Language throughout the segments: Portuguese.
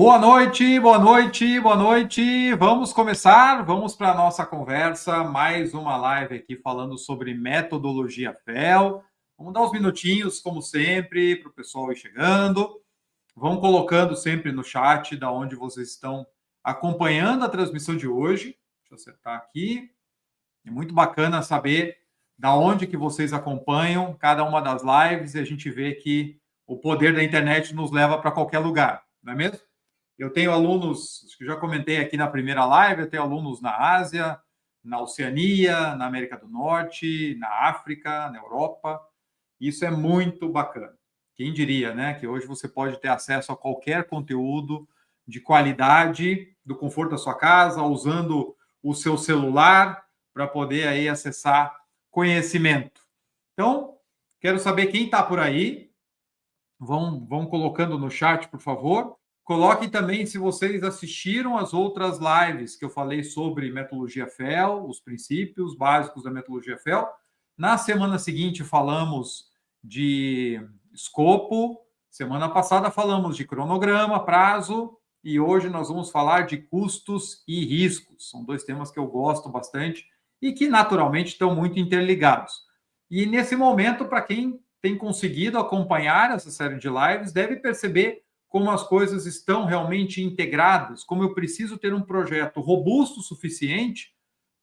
Boa noite, boa noite, boa noite. Vamos começar, vamos para a nossa conversa. Mais uma live aqui falando sobre metodologia FEL. Vamos dar uns minutinhos, como sempre, para o pessoal ir chegando. Vão colocando sempre no chat da onde vocês estão acompanhando a transmissão de hoje. Deixa eu acertar aqui. É muito bacana saber da onde que vocês acompanham cada uma das lives e a gente vê que o poder da internet nos leva para qualquer lugar, não é mesmo? Eu tenho alunos, acho que já comentei aqui na primeira live, eu tenho alunos na Ásia, na Oceania, na América do Norte, na África, na Europa. Isso é muito bacana. Quem diria, né, que hoje você pode ter acesso a qualquer conteúdo de qualidade, do conforto da sua casa, usando o seu celular para poder aí acessar conhecimento. Então, quero saber quem está por aí. Vão colocando no chat, por favor. Coloquem também se vocês assistiram as outras lives que eu falei sobre metodologia FEL, os princípios básicos da metodologia FEL. Na semana seguinte falamos de escopo, semana passada falamos de cronograma, prazo, e hoje nós vamos falar de custos e riscos. São dois temas que eu gosto bastante e que naturalmente estão muito interligados. E nesse momento, para quem tem conseguido acompanhar essa série de lives, deve perceber como as coisas estão realmente integradas, como eu preciso ter um projeto robusto o suficiente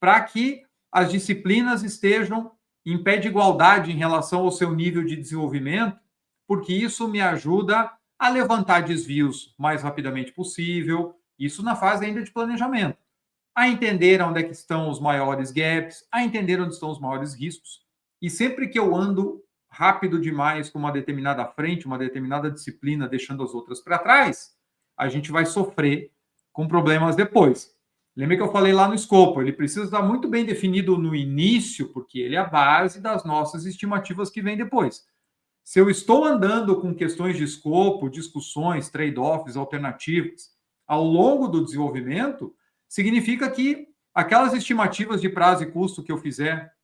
para que as disciplinas estejam em pé de igualdade em relação ao seu nível de desenvolvimento, porque isso me ajuda a levantar desvios mais rapidamente possível, isso na fase ainda de planejamento, a entender onde é que estão os maiores gaps, a entender onde estão os maiores riscos. E sempre que eu ando rápido demais com uma determinada frente, uma determinada disciplina, deixando as outras para trás, a gente vai sofrer com problemas depois. Lembra que eu falei lá no escopo, ele precisa estar muito bem definido no início, porque ele é a base das nossas estimativas que vem depois. Se eu estou andando com questões de escopo, discussões, trade-offs, alternativas, ao longo do desenvolvimento, significa que aquelas estimativas de prazo e custo que eu fizer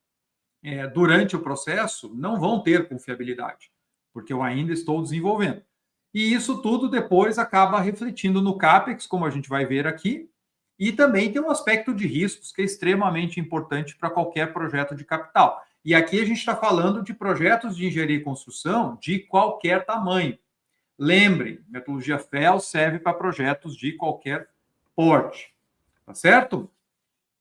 durante o processo não vão ter confiabilidade, porque eu ainda estou desenvolvendo. E isso tudo depois acaba refletindo no CAPEX, como a gente vai ver aqui, e também tem um aspecto de riscos que é extremamente importante para qualquer projeto de capital. E aqui a gente está falando de projetos de engenharia e construção de qualquer tamanho. Lembrem, metodologia FEL serve para projetos de qualquer porte, tá certo?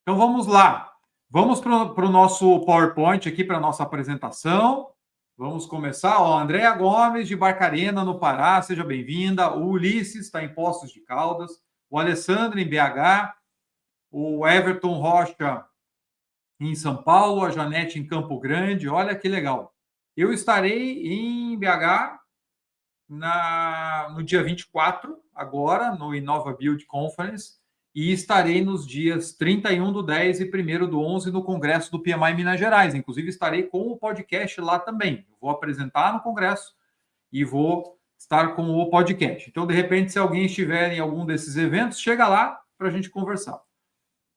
Então vamos lá. Vamos para o nosso PowerPoint aqui, para a nossa apresentação. Vamos começar. Ó, Andréa Gomes, de Barcarena, no Pará, seja bem-vinda. O Ulisses está em Poços de Caldas. O Alessandro, em BH. O Everton Rocha, em São Paulo. A Janete, em Campo Grande. Olha que legal. Eu estarei em BH no dia 24, agora, no Inova Build Conference, e estarei nos dias 31/10 e 1º/11 no Congresso do PMI Minas Gerais. Inclusive, estarei com o podcast lá também. Eu vou apresentar no Congresso e vou estar com o podcast. Então, de repente, se alguém estiver em algum desses eventos, chega lá para a gente conversar.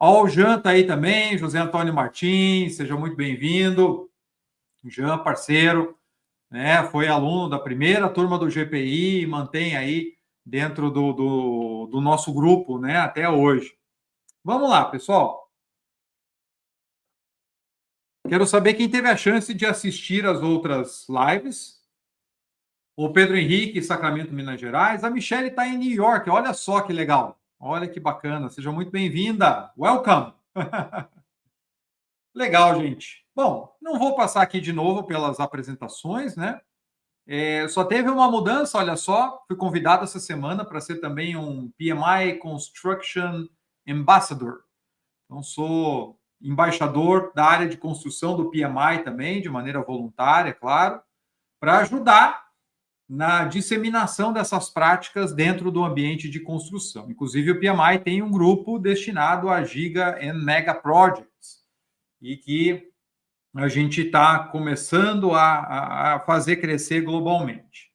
Ó, o Jean está aí também, José Antônio Martins, seja muito bem-vindo. Jean, parceiro, né? Foi aluno da primeira turma do GPI e mantém aí dentro do nosso grupo, né, até hoje. Vamos lá, pessoal. Quero saber quem teve a chance de assistir as outras lives. O Pedro Henrique, Sacramento, Minas Gerais. A Michelle está em New York. Olha só que legal. Olha que bacana. Seja muito bem-vinda. Welcome. Legal, gente. Bom, não vou passar aqui de novo pelas apresentações, né? Só teve uma mudança, olha só. Fui convidado essa semana para ser também um PMI Construction Ambassador. Então, sou embaixador da área de construção do PMI também, de maneira voluntária, claro, para ajudar na disseminação dessas práticas dentro do ambiente de construção. Inclusive, o PMI tem um grupo destinado a Giga and Mega Projects, e que a gente está começando a fazer crescer globalmente.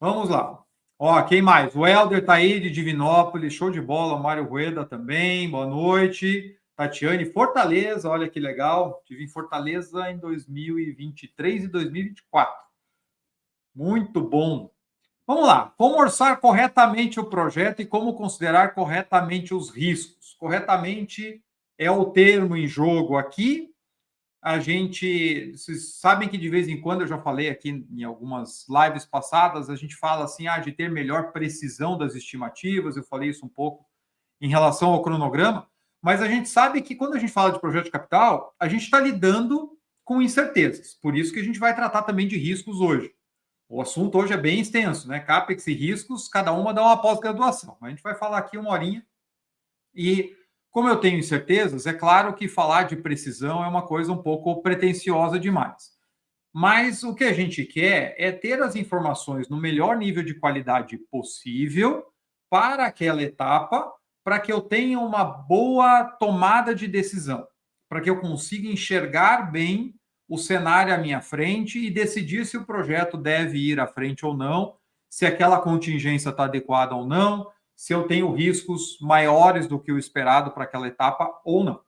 Vamos lá. Ó, quem mais? O Helder está aí de Divinópolis, show de bola. Mário Rueda também, boa noite. Tatiane, Fortaleza, olha que legal. Estive em Fortaleza em 2023 e 2024. Muito bom. Vamos lá. Como orçar corretamente o projeto e como considerar corretamente os riscos? Corretamente é o termo em jogo aqui. Vocês sabem que de vez em quando, eu já falei aqui em algumas lives passadas, a gente fala assim, de ter melhor precisão das estimativas, eu falei isso um pouco em relação ao cronograma, mas a gente sabe que quando a gente fala de projeto de capital, a gente está lidando com incertezas, por isso que a gente vai tratar também de riscos hoje. O assunto hoje é bem extenso, né? CAPEX e riscos, cada uma dá uma pós-graduação. A gente vai falar aqui uma horinha. E como eu tenho incertezas, é claro que falar de precisão é uma coisa um pouco pretensiosa demais. Mas o que a gente quer é ter as informações no melhor nível de qualidade possível para aquela etapa, para que eu tenha uma boa tomada de decisão, para que eu consiga enxergar bem o cenário à minha frente e decidir se o projeto deve ir à frente ou não, se aquela contingência está adequada ou não, se eu tenho riscos maiores do que o esperado para aquela etapa ou não.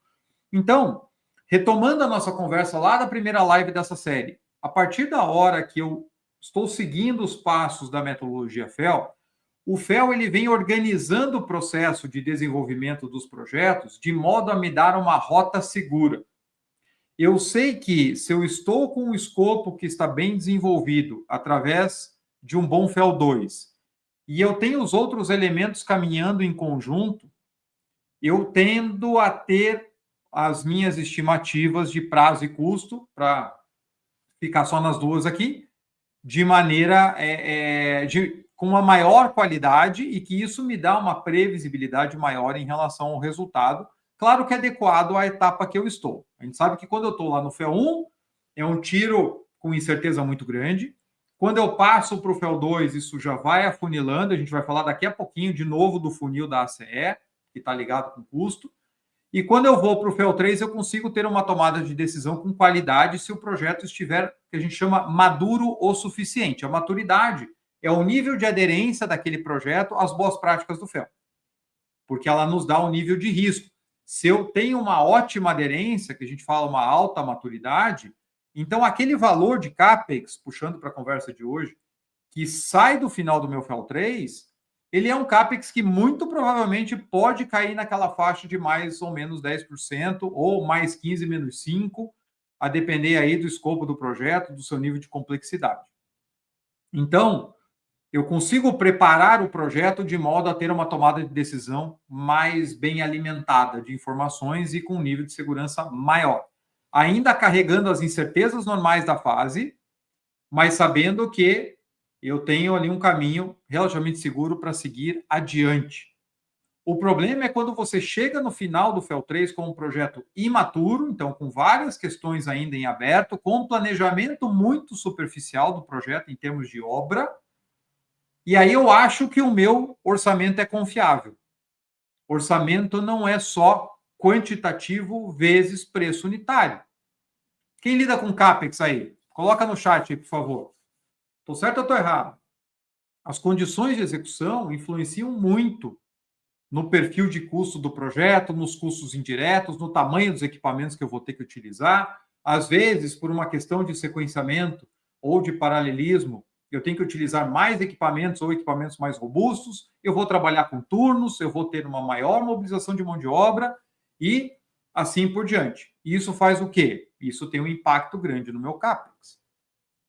Então, retomando a nossa conversa lá da primeira live dessa série, a partir da hora que eu estou seguindo os passos da metodologia FEL, o FEL ele vem organizando o processo de desenvolvimento dos projetos de modo a me dar uma rota segura. Eu sei que se eu estou com um escopo que está bem desenvolvido através de um bom FEL 2 e eu tenho os outros elementos caminhando em conjunto, eu tendo a ter as minhas estimativas de prazo e custo, para ficar só nas duas aqui, de maneira com uma maior qualidade e que isso me dá uma previsibilidade maior em relação ao resultado, claro que adequado à etapa que eu estou. A gente sabe que quando eu estou lá no FEL 1, é um tiro com incerteza muito grande. Quando eu passo para o FEL 2, isso já vai afunilando, a gente vai falar daqui a pouquinho de novo do funil da ACE, que está ligado com custo. E quando eu vou para o FEL 3, eu consigo ter uma tomada de decisão com qualidade se o projeto estiver, que a gente chama maduro o suficiente. A maturidade é o nível de aderência daquele projeto às boas práticas do FEL, porque ela nos dá um nível de risco. Se eu tenho uma ótima aderência, que a gente fala uma alta maturidade, então aquele valor de CAPEX, puxando para a conversa de hoje, que sai do final do meu FEL 3, ele é um CAPEX que muito provavelmente pode cair naquela faixa de mais ou menos 10%, ou mais 15 menos 5, a depender aí do escopo do projeto, do seu nível de complexidade. Então, eu consigo preparar o projeto de modo a ter uma tomada de decisão mais bem alimentada de informações e com um nível de segurança maior. Ainda carregando as incertezas normais da fase, mas sabendo que eu tenho ali um caminho relativamente seguro para seguir adiante. O problema é quando você chega no final do FEL 3 com um projeto imaturo, então com várias questões ainda em aberto, com um planejamento muito superficial do projeto em termos de obra, e aí eu acho que o meu orçamento é confiável. Orçamento não é só quantitativo vezes preço unitário. Quem lida com CAPEX aí? Coloca no chat aí, por favor. Estou certo ou estou errado? As condições de execução influenciam muito no perfil de custo do projeto, nos custos indiretos, no tamanho dos equipamentos que eu vou ter que utilizar. Às vezes, por uma questão de sequenciamento ou de paralelismo, eu tenho que utilizar mais equipamentos ou equipamentos mais robustos, eu vou trabalhar com turnos, eu vou ter uma maior mobilização de mão de obra e assim por diante. Isso faz o quê? Isso tem um impacto grande no meu CAPEX.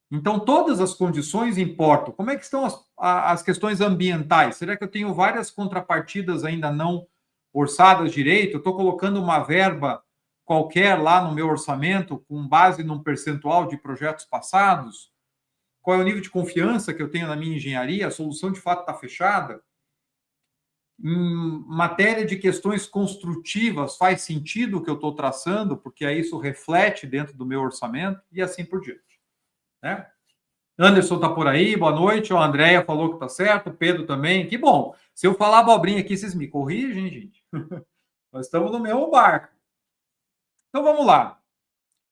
Então, todas as condições importam. Como é que estão as questões ambientais? Será que eu tenho várias contrapartidas ainda não orçadas direito? Eu estou colocando uma verba qualquer lá no meu orçamento com base num percentual de projetos passados? Qual é o nível de confiança que eu tenho na minha engenharia? A solução de fato está fechada? Em matéria de questões construtivas, faz sentido o que eu estou traçando, porque aí isso reflete dentro do meu orçamento e assim por diante. Né? Anderson está por aí, boa noite. A Andréia falou que está certo, o Pedro também. Que bom. Se eu falar abobrinha aqui, vocês me corrigem, gente. Nós estamos no mesmo barco. Então vamos lá.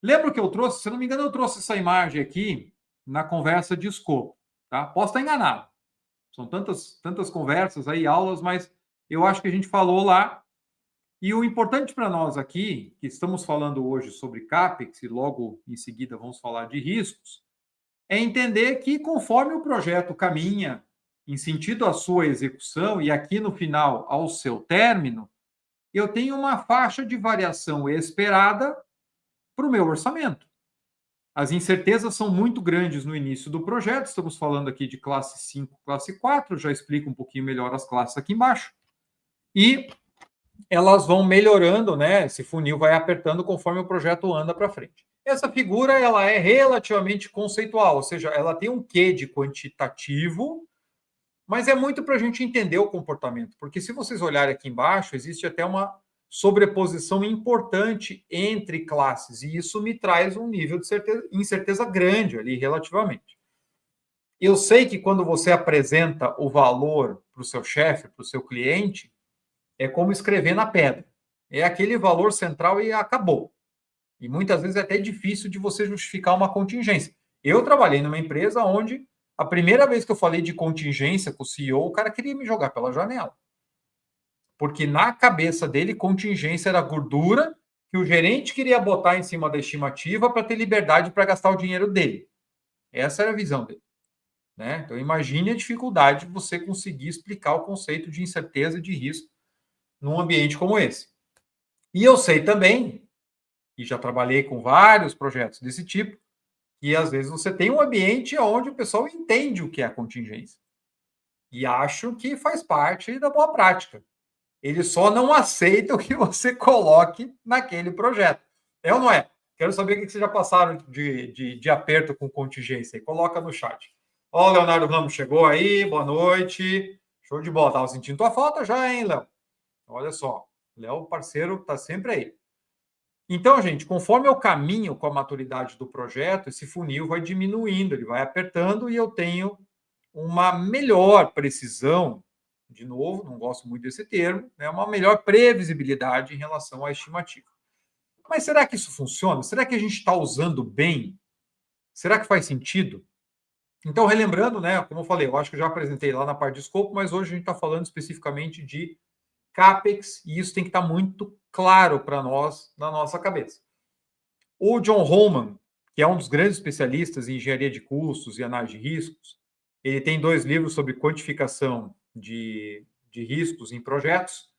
Lembra que eu trouxe, se não me engano, eu trouxe essa imagem aqui na conversa de escopo. Tá? Posso estar enganado. São tantas conversas aí, aulas, mas eu acho que a gente falou lá. E o importante para nós aqui, que estamos falando hoje sobre CAPEX, e logo em seguida vamos falar de riscos, é entender que conforme o projeto caminha em sentido à sua execução, e aqui no final, ao seu término, eu tenho uma faixa de variação esperada para o meu orçamento. As incertezas são muito grandes no início do projeto, estamos falando aqui de classe 5, classe 4, já explico um pouquinho melhor as classes aqui embaixo. E elas vão melhorando, né? Esse funil vai apertando conforme o projeto anda para frente. Essa figura ela é relativamente conceitual, ou seja, ela tem um quê de quantitativo, mas é muito para a gente entender o comportamento, porque se vocês olharem aqui embaixo, existe até uma sobreposição importante entre classes, e isso me traz um nível de incerteza grande ali, relativamente. Eu sei que quando você apresenta o valor para o seu chefe, para o seu cliente, é como escrever na pedra. É aquele valor central e acabou. E muitas vezes é até difícil de você justificar uma contingência. Eu trabalhei numa empresa onde a primeira vez que eu falei de contingência com o CEO, o cara queria me jogar pela janela. Porque na cabeça dele, contingência era gordura que o gerente queria botar em cima da estimativa para ter liberdade para gastar o dinheiro dele. Essa era a visão dele. Né? Então, imagine a dificuldade de você conseguir explicar o conceito de incerteza e de risco num ambiente como esse. E eu sei também, e já trabalhei com vários projetos desse tipo, que às vezes você tem um ambiente onde o pessoal entende o que é a contingência. E acho que faz parte da boa prática. Eles só não aceitam que você coloque naquele projeto. É ou não é? Quero saber o que vocês já passaram de aperto com contingência. Coloca no chat. Ó, o Leonardo Ramos chegou aí, boa noite. Show de bola. Tava sentindo tua falta já, hein, Léo? Olha só. Léo, parceiro, tá sempre aí. Então, gente, conforme eu caminho com a maturidade do projeto, esse funil vai diminuindo, ele vai apertando e eu tenho uma melhor precisão, de novo, não gosto muito desse termo, né, uma melhor previsibilidade em relação à estimativa. Mas será que isso funciona? Será que a gente está usando bem? Será que faz sentido? Então, relembrando, né, como eu falei, eu acho que eu já apresentei lá na parte de escopo, mas hoje a gente está falando especificamente de CAPEX, e isso tem que estar muito claro para nós na nossa cabeça. O John Holman, que é um dos grandes especialistas em engenharia de custos e análise de riscos, ele tem 2 livros sobre quantificação de riscos em projetos,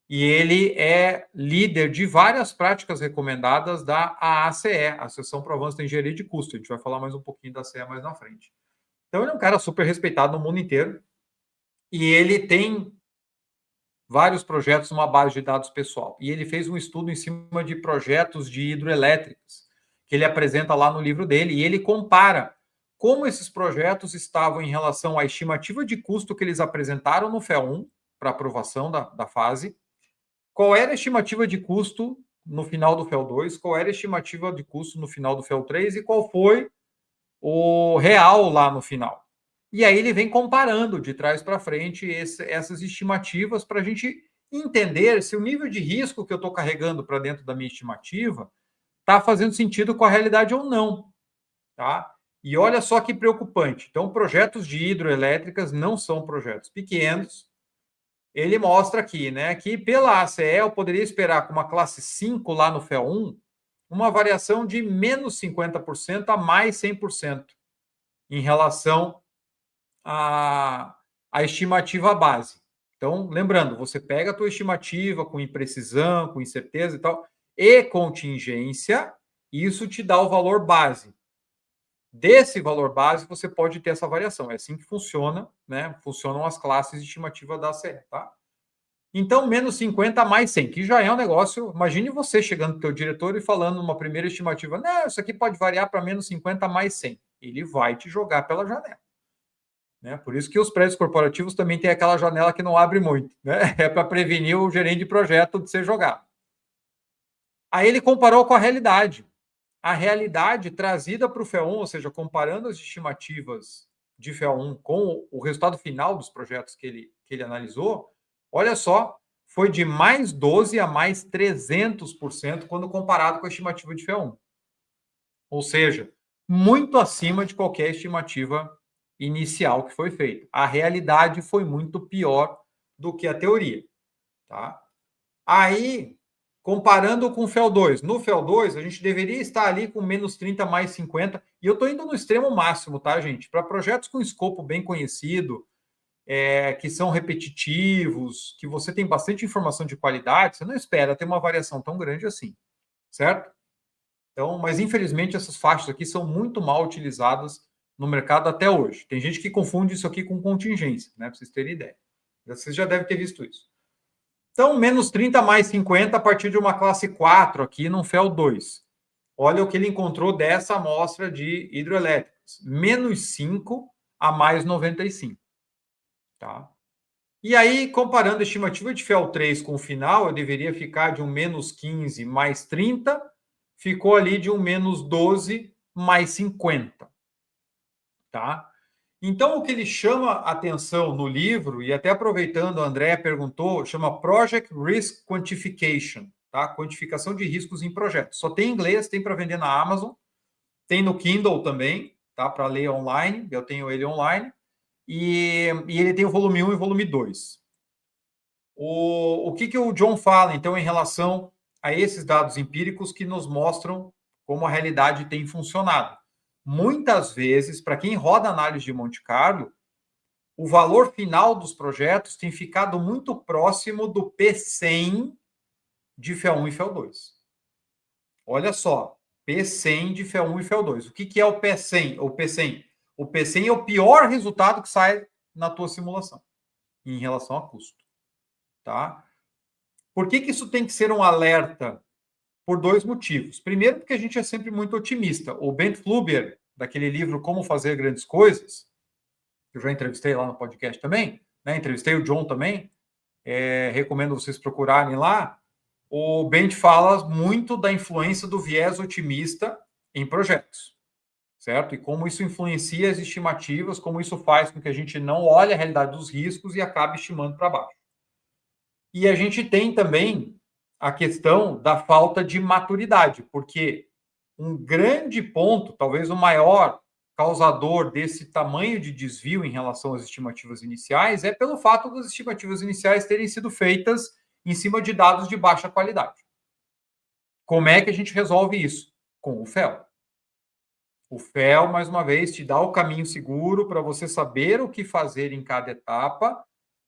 e ele é líder de várias práticas recomendadas da AACE, Associação para o Avanço da Engenharia de Custos. A gente vai falar mais um pouquinho da ACE mais na frente. Então, ele é um cara super respeitado no mundo inteiro, e ele tem vários projetos numa base de dados pessoal. E ele fez um estudo em cima de projetos de hidroelétricas, que ele apresenta lá no livro dele, e ele compara como esses projetos estavam em relação à estimativa de custo que eles apresentaram no FEL 1, para aprovação da fase, qual era a estimativa de custo no final do FEL 2, qual era a estimativa de custo no final do FEL 3 e qual foi o real lá no final. E aí ele vem comparando de trás para frente essas estimativas para a gente entender se o nível de risco que eu estou carregando para dentro da minha estimativa está fazendo sentido com a realidade ou não. Tá? E olha só que preocupante. Então, projetos de hidroelétricas não são projetos pequenos. Ele mostra aqui, né, que pela ACE eu poderia esperar com uma classe 5 lá no FEL 1 uma variação de menos 50% a mais 100% em relação à estimativa base. Então, lembrando, você pega a tua estimativa com imprecisão, com incerteza e tal, e contingência, isso te dá o valor base. Desse valor base, você pode ter essa variação. É assim que funciona, né? Funcionam as classes de estimativa da ACE, tá? Então, menos 50 mais 100, que já é um negócio. Imagine você chegando para o teu diretor e falando numa primeira estimativa: não, isso aqui pode variar para menos 50 mais 100. Ele vai te jogar pela janela. Né? Por isso que os prédios corporativos também têm aquela janela que não abre muito. Né? É para prevenir o gerente de projeto de ser jogado. Aí ele comparou com a realidade. A realidade trazida para o FEL 1, ou seja, comparando as estimativas de FEL 1 com o resultado final dos projetos que ele analisou, olha só, foi de mais 12% a mais 300% quando comparado com a estimativa de FEL 1. Ou seja, muito acima de qualquer estimativa inicial que foi feita. A realidade foi muito pior do que a teoria. Tá? Aí, comparando com o FEL 2. No FEL 2, a gente deveria estar ali com menos 30 mais 50. E eu estou indo no extremo máximo, tá, gente? Para projetos com escopo bem conhecido, que são repetitivos, que você tem bastante informação de qualidade, você não espera ter uma variação tão grande assim, certo? Então, mas infelizmente essas faixas aqui são muito mal utilizadas no mercado até hoje. Tem gente que confunde isso aqui com contingência, né? Para vocês terem ideia. Vocês já devem ter visto isso. Então, menos 30 mais 50 a partir de uma classe 4 aqui num FEL 2. Olha o que ele encontrou dessa amostra de hidroelétricas. Menos 5 a mais 95. Tá? E aí, comparando a estimativa de FEL 3 com o final, eu deveria ficar de um menos 15 mais 30, ficou ali de um menos 12 mais 50. Tá? Então, o que ele chama atenção no livro, e até aproveitando, a Andrea perguntou, chama Project Risk Quantification, tá? Quantificação de riscos em projetos. Só tem em inglês, tem para vender na Amazon, tem no Kindle também, tá? Para ler online, eu tenho ele online, e ele tem o volume 1 e o volume 2. O que o John fala, então, em relação a esses dados empíricos que nos mostram como a realidade tem funcionado? Muitas vezes, para quem roda análise de Monte Carlo, o valor final dos projetos tem ficado muito próximo do P100 de FEL1 e FEL2. Olha só, P100 de FEL1 e FEL2. O que é o P100? O P100? O P100 é o pior resultado que sai na tua simulação em relação a custo. Tá? Por que isso tem que ser um alerta? Por dois motivos. Primeiro, porque a gente é sempre muito otimista. O Bent Fluber, daquele livro Como Fazer Grandes Coisas, que eu já entrevistei lá no podcast também, né? Entrevistei o John também, recomendo vocês procurarem lá. O Bent fala muito da influência do viés otimista em projetos, certo? E como isso influencia as estimativas, como isso faz com que a gente não olhe a realidade dos riscos e acabe estimando para baixo. E a gente tem também a questão da falta de maturidade, porque um grande ponto, talvez o maior causador desse tamanho de desvio em relação às estimativas iniciais é pelo fato das estimativas iniciais terem sido feitas em cima de dados de baixa qualidade. Como é que a gente resolve isso? Com o FEL. O FEL, mais uma vez, te dá o caminho seguro para você saber o que fazer em cada etapa,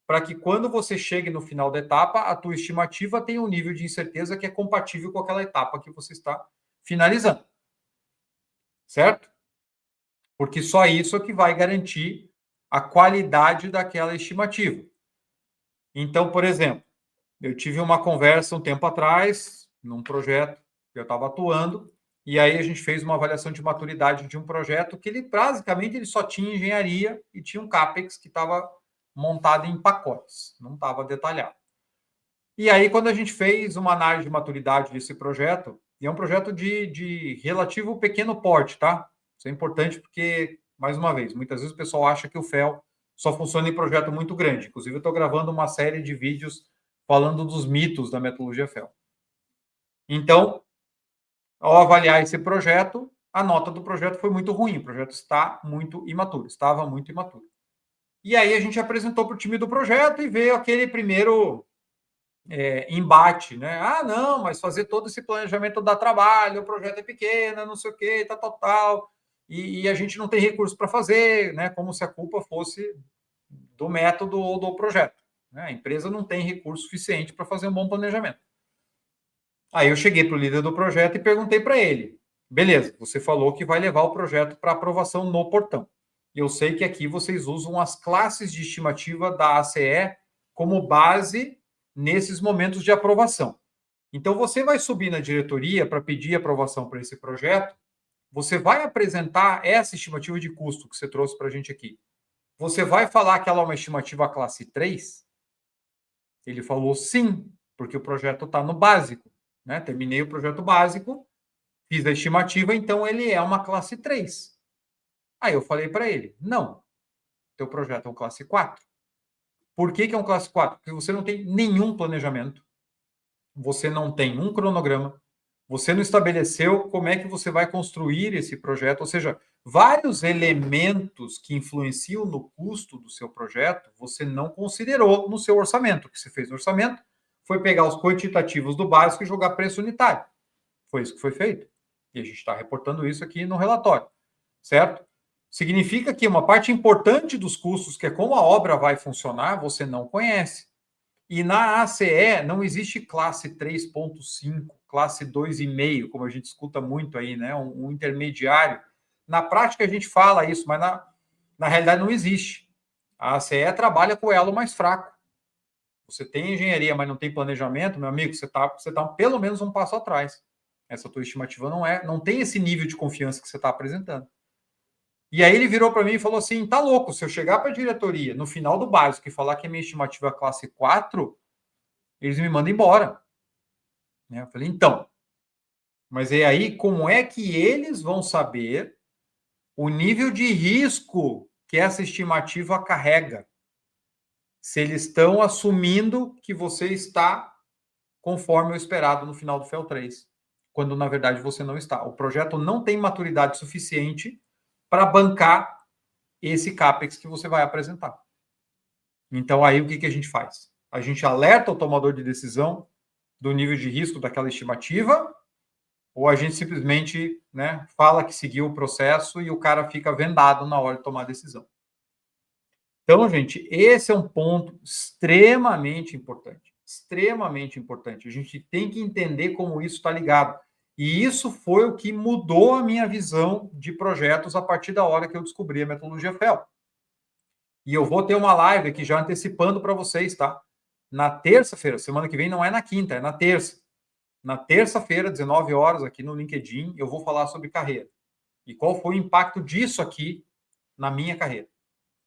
para que quando você chegue no final da etapa, a tua estimativa tenha um nível de incerteza que é compatível com aquela etapa que você está finalizando. Certo? Porque só isso é que vai garantir a qualidade daquela estimativa. Então, por exemplo, eu tive uma conversa um tempo atrás, num projeto que eu estava atuando, e aí a gente fez uma avaliação de maturidade de um projeto que ele, basicamente, ele só tinha engenharia e tinha um CAPEX que estava montado em pacotes, não estava detalhado. E aí, quando a gente fez uma análise de maturidade desse projeto, e é um projeto de relativo pequeno porte, tá? Isso é importante porque, mais uma vez, muitas vezes o pessoal acha que o FEL só funciona em projeto muito grande. Inclusive, eu estou gravando uma série de vídeos falando dos mitos da metodologia FEL. Então, ao avaliar esse projeto, a nota do projeto foi muito ruim. O projeto está muito imaturo, estava muito imaturo. E aí a gente apresentou para o time do projeto e veio aquele primeiro embate, né? Ah, não, mas fazer todo esse planejamento dá trabalho, o projeto é pequeno, não sei o quê, tal. E a gente não tem recurso para fazer, né? Como se a culpa fosse do método ou do projeto. Né? A empresa não tem recurso suficiente para fazer um bom planejamento. Aí eu cheguei para o líder do projeto e perguntei para ele: beleza, você falou que vai levar o projeto para aprovação no portão. Eu sei que aqui vocês usam as classes de estimativa da ACE como base nesses momentos de aprovação. Então, você vai subir na diretoria para pedir aprovação para esse projeto, você vai apresentar essa estimativa de custo que você trouxe para a gente aqui. Você vai falar que ela é uma estimativa classe 3? Ele falou sim, porque o projeto está no básico. Né? Terminei o projeto básico, fiz a estimativa, então ele é uma classe 3. Aí eu falei para ele, não, teu projeto é um classe 4. Por que é um classe 4? Porque você não tem nenhum planejamento, você não tem um cronograma, você não estabeleceu como é que você vai construir esse projeto, ou seja, vários elementos que influenciam no custo do seu projeto, você não considerou no seu orçamento. O que você fez no orçamento foi pegar os quantitativos do básico e jogar preço unitário. Foi isso que foi feito. E a gente está reportando isso aqui no relatório, certo? Significa que uma parte importante dos custos, que é como a obra vai funcionar, você não conhece. E na ACE não existe classe 3.5, classe 2,5, como a gente escuta muito aí, né? Um intermediário. Na prática a gente fala isso, mas na realidade não existe. A ACE trabalha com o elo mais fraco. Você tem engenharia, mas não tem planejamento, meu amigo, você tá pelo menos um passo atrás. Essa tua estimativa não tem esse nível de confiança que você está apresentando. E aí ele virou para mim e falou assim: tá louco, se eu chegar para a diretoria no final do básico e falar que a minha estimativa é classe 4, eles me mandam embora. Eu falei, então, mas é aí como é que eles vão saber o nível de risco que essa estimativa carrega? Se eles estão assumindo que você está conforme o esperado no final do FEL 3, quando na verdade você não está. O projeto não tem maturidade suficiente para bancar esse CAPEX que você vai apresentar. Então, aí o que a gente faz? A gente alerta o tomador de decisão do nível de risco daquela estimativa, ou a gente simplesmente, né, fala que seguiu o processo e o cara fica vendado na hora de tomar a decisão. Então, gente, esse é um ponto extremamente importante. Extremamente importante. A gente tem que entender como isso está ligado. E isso foi o que mudou a minha visão de projetos a partir da hora que eu descobri a metodologia FEL. E eu vou ter uma live aqui já antecipando para vocês, tá? Na terça-feira, semana que vem não é na quinta, é na terça. Na terça-feira, 19 horas, aqui no LinkedIn, eu vou falar sobre carreira. E qual foi o impacto disso aqui na minha carreira.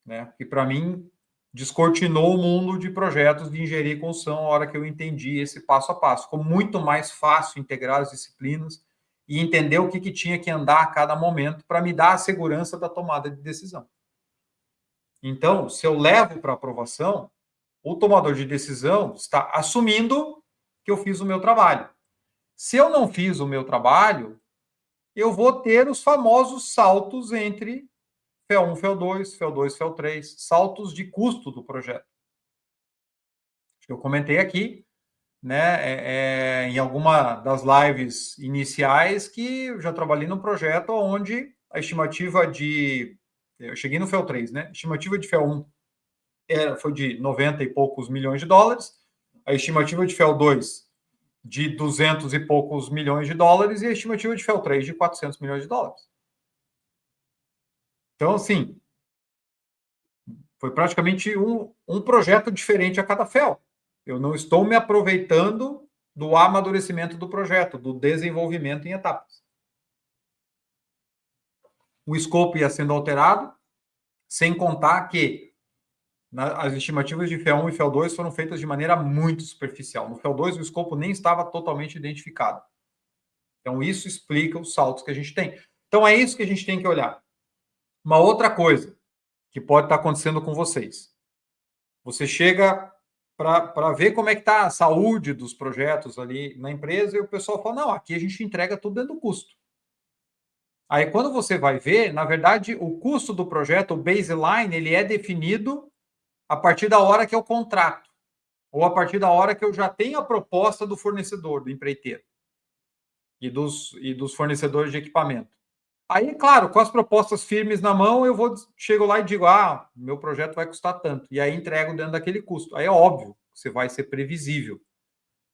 Né? Que para mim descortinou o mundo de projetos de engenharia e construção a hora que eu entendi esse passo a passo. Ficou muito mais fácil integrar as disciplinas e entender o que tinha que andar a cada momento para me dar a segurança da tomada de decisão. Então, se eu levo para aprovação, o tomador de decisão está assumindo que eu fiz o meu trabalho. Se eu não fiz o meu trabalho, eu vou ter os famosos saltos entre FEL1, FEL2, FEL2, FEL3, saltos de custo do projeto. Eu comentei aqui, né, em alguma das lives iniciais, que eu já trabalhei num projeto onde a estimativa de... Eu cheguei no FEL3, né? A estimativa de FEL1 foi de 90 e poucos milhões de dólares, a estimativa de FEL2 de 200 e poucos milhões de dólares e a estimativa de FEL3 de 400 milhões de dólares. Então, assim, foi praticamente um projeto diferente a cada FEL. Eu não estou me aproveitando do amadurecimento do projeto, do desenvolvimento em etapas. O escopo ia sendo alterado, sem contar que as estimativas de FEL1 e FEL2 foram feitas de maneira muito superficial. No FEL2, o escopo nem estava totalmente identificado. Então, isso explica os saltos que a gente tem. Então, é isso que a gente tem que olhar. Uma outra coisa que pode estar acontecendo com vocês. Você chega para ver como é que está a saúde dos projetos ali na empresa e o pessoal fala, não, aqui a gente entrega tudo dentro do custo. Aí, quando você vai ver, na verdade, o custo do projeto, o baseline, ele é definido a partir da hora que eu contrato, ou a partir da hora que eu já tenho a proposta do fornecedor, do empreiteiro, e dos fornecedores de equipamento. Aí, claro, com as propostas firmes na mão, chego lá e digo, meu projeto vai custar tanto. E aí entrego dentro daquele custo. Aí é óbvio, você vai ser previsível.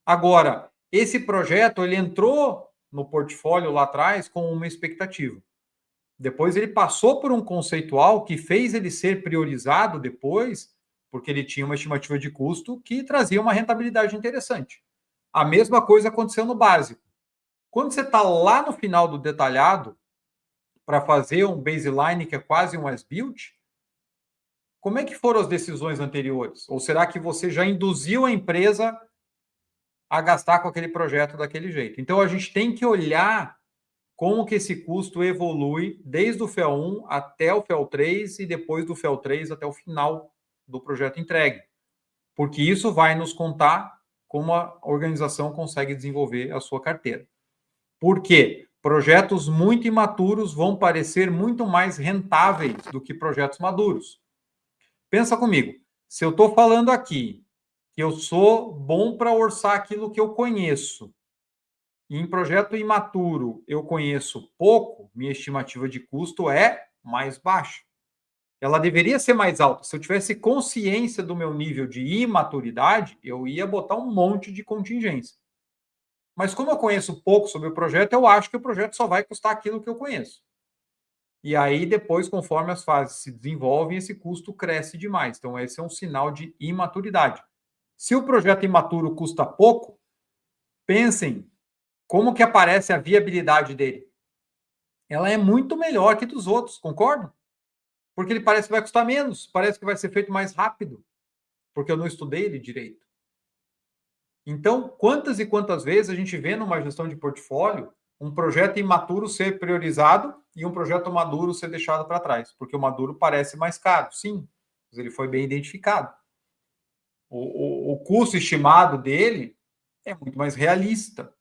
Agora, esse projeto, ele entrou no portfólio lá atrás com uma expectativa. Depois ele passou por um conceitual que fez ele ser priorizado depois, porque ele tinha uma estimativa de custo que trazia uma rentabilidade interessante. A mesma coisa aconteceu no básico. Quando você está lá no final do detalhado, para fazer um baseline que é quase um as-built, como é que foram as decisões anteriores? Ou será que você já induziu a empresa a gastar com aquele projeto daquele jeito? Então, a gente tem que olhar como que esse custo evolui desde o FEL1 até o FEL3 e depois do FEL3 até o final do projeto entregue. Porque isso vai nos contar como a organização consegue desenvolver a sua carteira. Por quê? Projetos muito imaturos vão parecer muito mais rentáveis do que projetos maduros. Pensa comigo, se eu estou falando aqui que eu sou bom para orçar aquilo que eu conheço, e em projeto imaturo eu conheço pouco, minha estimativa de custo é mais baixa. Ela deveria ser mais alta. Se eu tivesse consciência do meu nível de imaturidade, eu ia botar um monte de contingência. Mas como eu conheço pouco sobre o projeto, eu acho que o projeto só vai custar aquilo que eu conheço. E aí, depois, conforme as fases se desenvolvem, esse custo cresce demais. Então, esse é um sinal de imaturidade. Se o projeto imaturo custa pouco, pensem como que aparece a viabilidade dele. Ela é muito melhor que dos outros, concordam? Porque ele parece que vai custar menos, parece que vai ser feito mais rápido, porque eu não estudei ele direito. Então, quantas e quantas vezes a gente vê numa gestão de portfólio um projeto imaturo ser priorizado e um projeto maduro ser deixado para trás, porque o maduro parece mais caro, sim, mas ele foi bem identificado. O custo estimado dele é muito mais realista.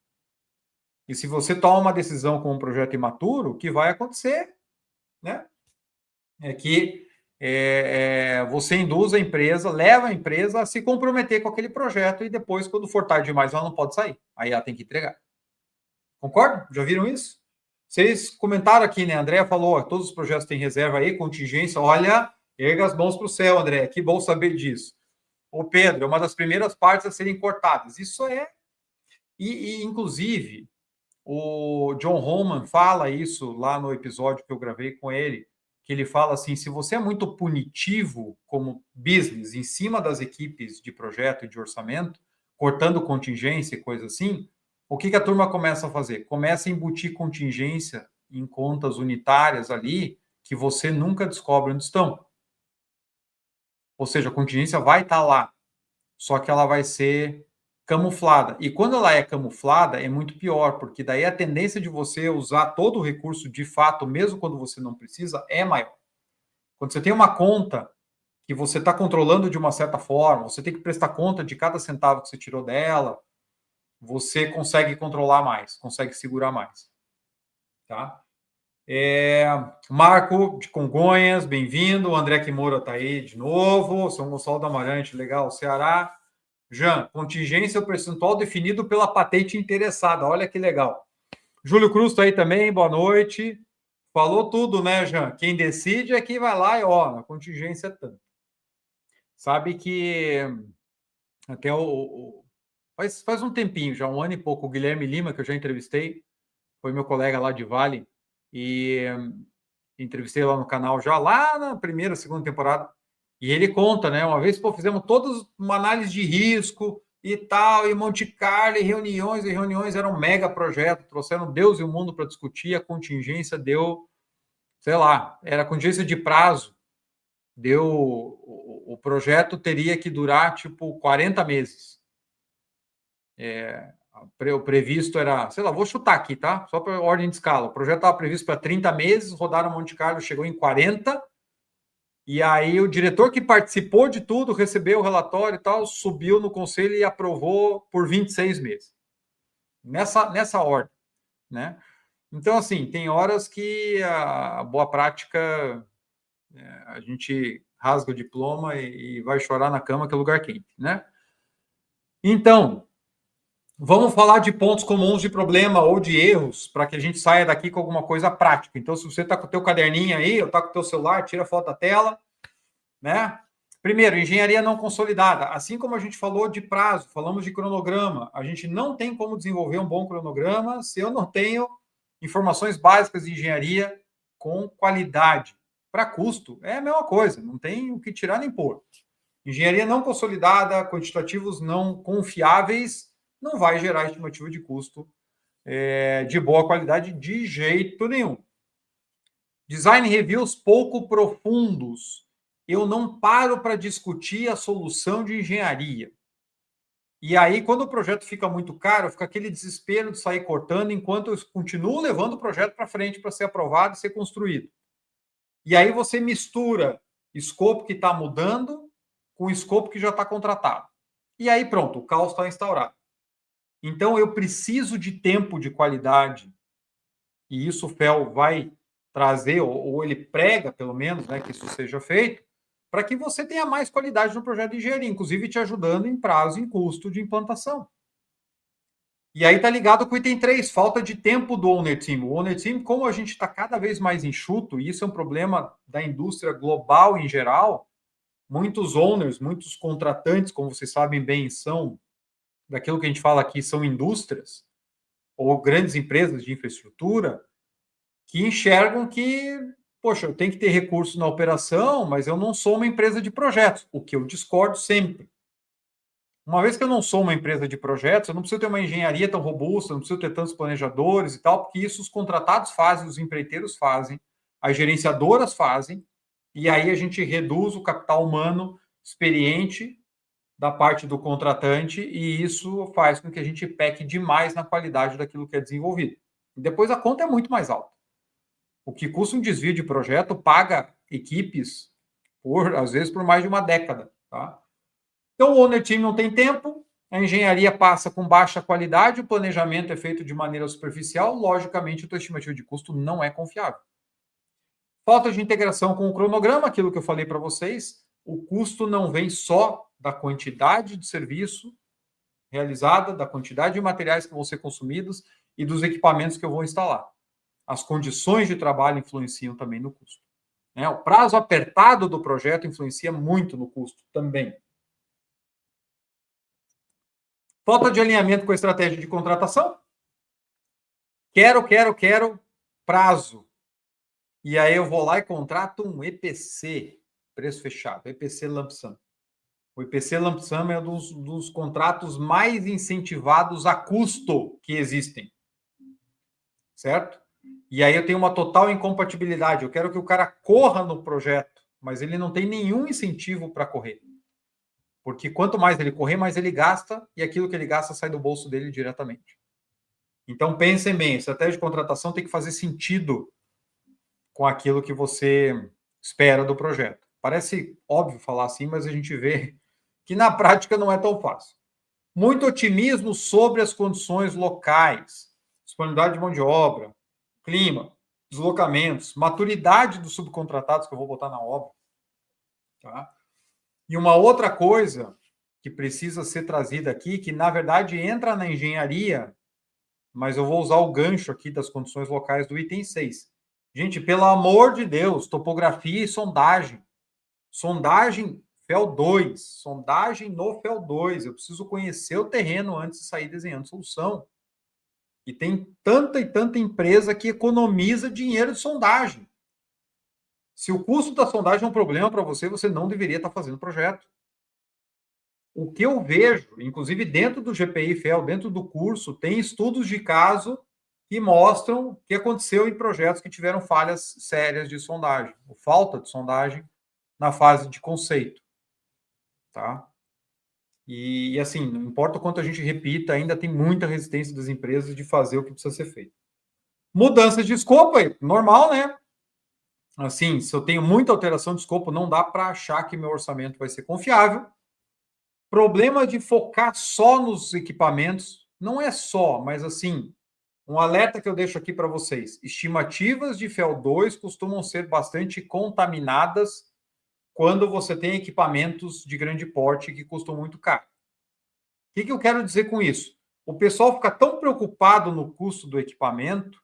E se você toma uma decisão com um projeto imaturo, o que vai acontecer, né, é que você induz a empresa, leva a empresa a se comprometer com aquele projeto e depois, quando for tarde demais, ela não pode sair. Aí ela tem que entregar. Concorda? Já viram isso? Vocês comentaram aqui, né? A Andrea falou, ó, todos os projetos têm reserva aí, contingência. Olha, erga as mãos para o céu, André. Que bom saber disso. O Pedro, é uma das primeiras partes a serem cortadas. Isso é... inclusive, o John Holman fala isso lá no episódio que eu gravei com ele, que ele fala assim, se você é muito punitivo como business em cima das equipes de projeto e de orçamento, cortando contingência e coisa assim, o que a turma começa a fazer? Começa a embutir contingência em contas unitárias ali que você nunca descobre onde estão. Ou seja, a contingência vai estar lá, só que ela vai ser camuflada. E quando ela é camuflada, é muito pior, porque daí a tendência de você usar todo o recurso de fato, mesmo quando você não precisa, é maior. Quando você tem uma conta que você está controlando de uma certa forma, você tem que prestar conta de cada centavo que você tirou dela, você consegue controlar mais, consegue segurar mais. Tá? Marco de Congonhas, bem-vindo. O André Kimura está aí de novo. São Gonçalo do Amarante, legal. Ceará. Jean, contingência é o percentual definido pela patente interessada. Olha que legal. Júlio Cruz está aí também, boa noite. Falou tudo, né, Jean? Quem decide é quem vai lá e, ó, a contingência é tanto. Sabe que até faz um tempinho, já um ano e pouco, o Guilherme Lima, que eu já entrevistei, foi meu colega lá de Vale, e entrevistei lá no canal já, lá na primeira, segunda temporada, e ele conta, né? Uma vez, pô, fizemos todas uma análise de risco e tal, e Monte Carlo, e reuniões, era um mega projeto, trouxeram Deus e o mundo para discutir, a contingência deu, sei lá, era contingência de prazo, deu, o projeto teria que durar, tipo, 40 meses. O previsto era, sei lá, vou chutar aqui, tá? Só para ordem de escala. O projeto estava previsto para 30 meses, rodaram Monte Carlo, chegou em 40, e aí o diretor que participou de tudo, recebeu o relatório e tal, subiu no conselho e aprovou por 26 meses. Nessa ordem, né? Então, assim, tem horas que a boa prática, a gente rasga o diploma e vai chorar na cama, que é lugar quente, né? Então, vamos falar de pontos comuns de problema ou de erros para que a gente saia daqui com alguma coisa prática. Então, se você está com o teu caderninho aí, ou está com o teu celular, tira a foto da tela, né? Primeiro, engenharia não consolidada. Assim como a gente falou de prazo, falamos de cronograma. A gente não tem como desenvolver um bom cronograma se eu não tenho informações básicas de engenharia com qualidade. Para custo, é a mesma coisa, não tem o que tirar nem pôr. Engenharia não consolidada, quantitativos não confiáveis, não vai gerar estimativa de custo de boa qualidade de jeito nenhum. Design reviews pouco profundos. Eu não paro para discutir a solução de engenharia. E aí, quando o projeto fica muito caro, fica aquele desespero de sair cortando, enquanto eu continuo levando o projeto para frente para ser aprovado e ser construído. E aí você mistura escopo que está mudando com o escopo que já está contratado. E aí, pronto, o caos está instaurado. Então, eu preciso de tempo de qualidade, e isso o FEL vai trazer, ou ele prega, pelo menos, né, que isso seja feito, para que você tenha mais qualidade no projeto de engenharia, inclusive te ajudando em prazo e em custo de implantação. E aí tá ligado com o item 3, falta de tempo do Owner Team. O Owner Team, como a gente está cada vez mais enxuto, e isso é um problema da indústria global em geral, muitos owners, muitos contratantes, como vocês sabem bem, são daquilo que a gente fala aqui, são indústrias ou grandes empresas de infraestrutura que enxergam que, poxa, eu tenho que ter recurso na operação, mas eu não sou uma empresa de projetos, o que eu discordo sempre. Uma vez que eu não sou uma empresa de projetos, eu não preciso ter uma engenharia tão robusta, não preciso ter tantos planejadores e tal, porque isso os contratados fazem, os empreiteiros fazem, as gerenciadoras fazem, e aí a gente reduz o capital humano experiente da parte do contratante, e isso faz com que a gente peque demais na qualidade daquilo que é desenvolvido. E depois a conta é muito mais alta. O que custa um desvio de projeto paga equipes, às vezes, por mais de uma década. Tá? Então, o Owner Team não tem tempo, a engenharia passa com baixa qualidade, o planejamento é feito de maneira superficial, logicamente, a tua estimativa de custo não é confiável. Falta de integração com o cronograma, aquilo que eu falei para vocês, o custo não vem só da quantidade de serviço realizada, da quantidade de materiais que vão ser consumidos e dos equipamentos que eu vou instalar. As condições de trabalho influenciam também no custo. O prazo apertado do projeto influencia muito no custo também. Falta de alinhamento com a estratégia de contratação. Quero prazo. E aí eu vou lá e contrato um EPC, preço fechado, EPC Lump Sum. O IPC Lump Sum é um dos contratos mais incentivados a custo que existem. Certo? E aí eu tenho uma total incompatibilidade. Eu quero que o cara corra no projeto, mas ele não tem nenhum incentivo para correr. Porque quanto mais ele correr, mais ele gasta, e aquilo que ele gasta sai do bolso dele diretamente. Então pensem bem, a estratégia de contratação tem que fazer sentido com aquilo que você espera do projeto. Parece óbvio falar assim, mas a gente vê que na prática não é tão fácil. Muito otimismo sobre as condições locais, disponibilidade de mão de obra, clima, deslocamentos, maturidade dos subcontratados que eu vou botar na obra. Tá? E uma outra coisa que precisa ser trazida aqui, que na verdade entra na engenharia, mas eu vou usar o gancho aqui das condições locais do item 6. Gente, pelo amor de Deus, topografia e sondagem. Sondagem FEL2, sondagem no FEL2. Eu preciso conhecer o terreno antes de sair desenhando solução. E tem tanta e tanta empresa que economiza dinheiro de sondagem. Se o custo da sondagem é um problema para você, você não deveria estar fazendo projeto. O que eu vejo, inclusive dentro do GPI FEL, dentro do curso, tem estudos de caso que mostram o que aconteceu em projetos que tiveram falhas sérias de sondagem, ou falta de sondagem na fase de conceito. Tá? E assim, não importa o quanto a gente repita, ainda tem muita resistência das empresas de fazer o que precisa ser feito. Mudanças de escopo, normal, né? Assim, se eu tenho muita alteração de escopo, não dá para achar que meu orçamento vai ser confiável. Problema de focar só nos equipamentos, não é só, mas assim, um alerta que eu deixo aqui para vocês. Estimativas de FEL2 costumam ser bastante contaminadas quando você tem equipamentos de grande porte que custam muito caro. O que eu quero dizer com isso? O pessoal fica tão preocupado no custo do equipamento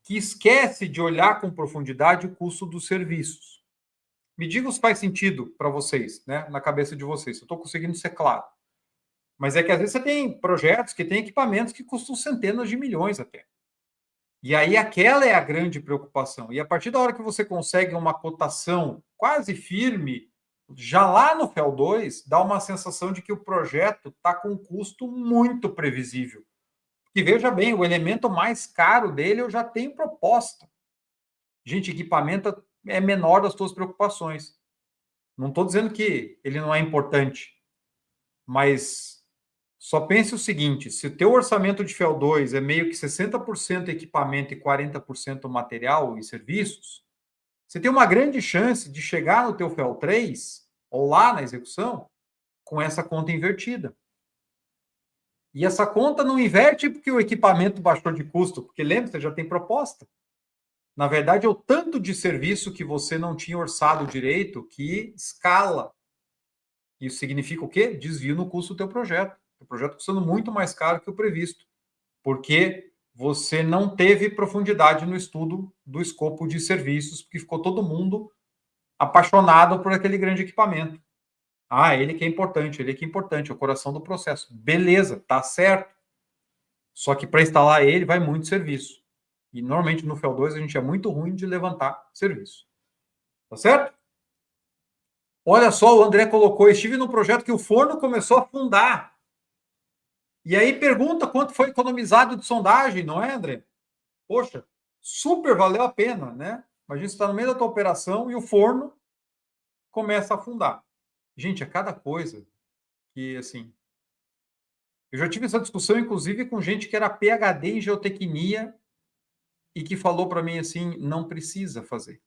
que esquece de olhar com profundidade o custo dos serviços. Me diga se faz sentido para vocês, né, na cabeça de vocês. Eu estou conseguindo ser claro. Mas é que às vezes você tem projetos que têm equipamentos que custam centenas de milhões até. E aí aquela é a grande preocupação. E a partir da hora que você consegue uma cotação quase firme, já lá no FEL2, dá uma sensação de que o projeto está com um custo muito previsível. E veja bem, o elemento mais caro dele eu já tenho proposta. Gente, equipamento é menor das tuas preocupações. Não estou dizendo que ele não é importante, mas só pense o seguinte, se o teu orçamento de FEL2 é meio que 60% equipamento e 40% material e serviços, você tem uma grande chance de chegar no teu FEL3, ou lá na execução, com essa conta invertida. E essa conta não inverte porque o equipamento baixou de custo, porque lembra, você já tem proposta. Na verdade, é o tanto de serviço que você não tinha orçado direito que escala. Isso significa o quê? Desvio no custo do teu projeto. O projeto custando muito mais caro que o previsto. porque você não teve profundidade no estudo do escopo de serviços, porque ficou todo mundo apaixonado por aquele grande equipamento. Ah, ele que é importante, é o coração do processo. Beleza, tá certo. Só que para instalar ele vai muito serviço. E normalmente no FEL2 a gente é muito ruim de levantar serviço. Tá certo? Olha só, o André colocou, estive num projeto que o forno começou a afundar. E aí pergunta quanto foi economizado de sondagem, não é, André? Poxa, super valeu a pena, né? Imagina você está no meio da tua operação e o forno começa a afundar. Gente, é cada coisa que, assim... Eu já tive essa discussão, inclusive, com gente que era PhD em geotecnia e que falou para mim assim, não precisa fazer.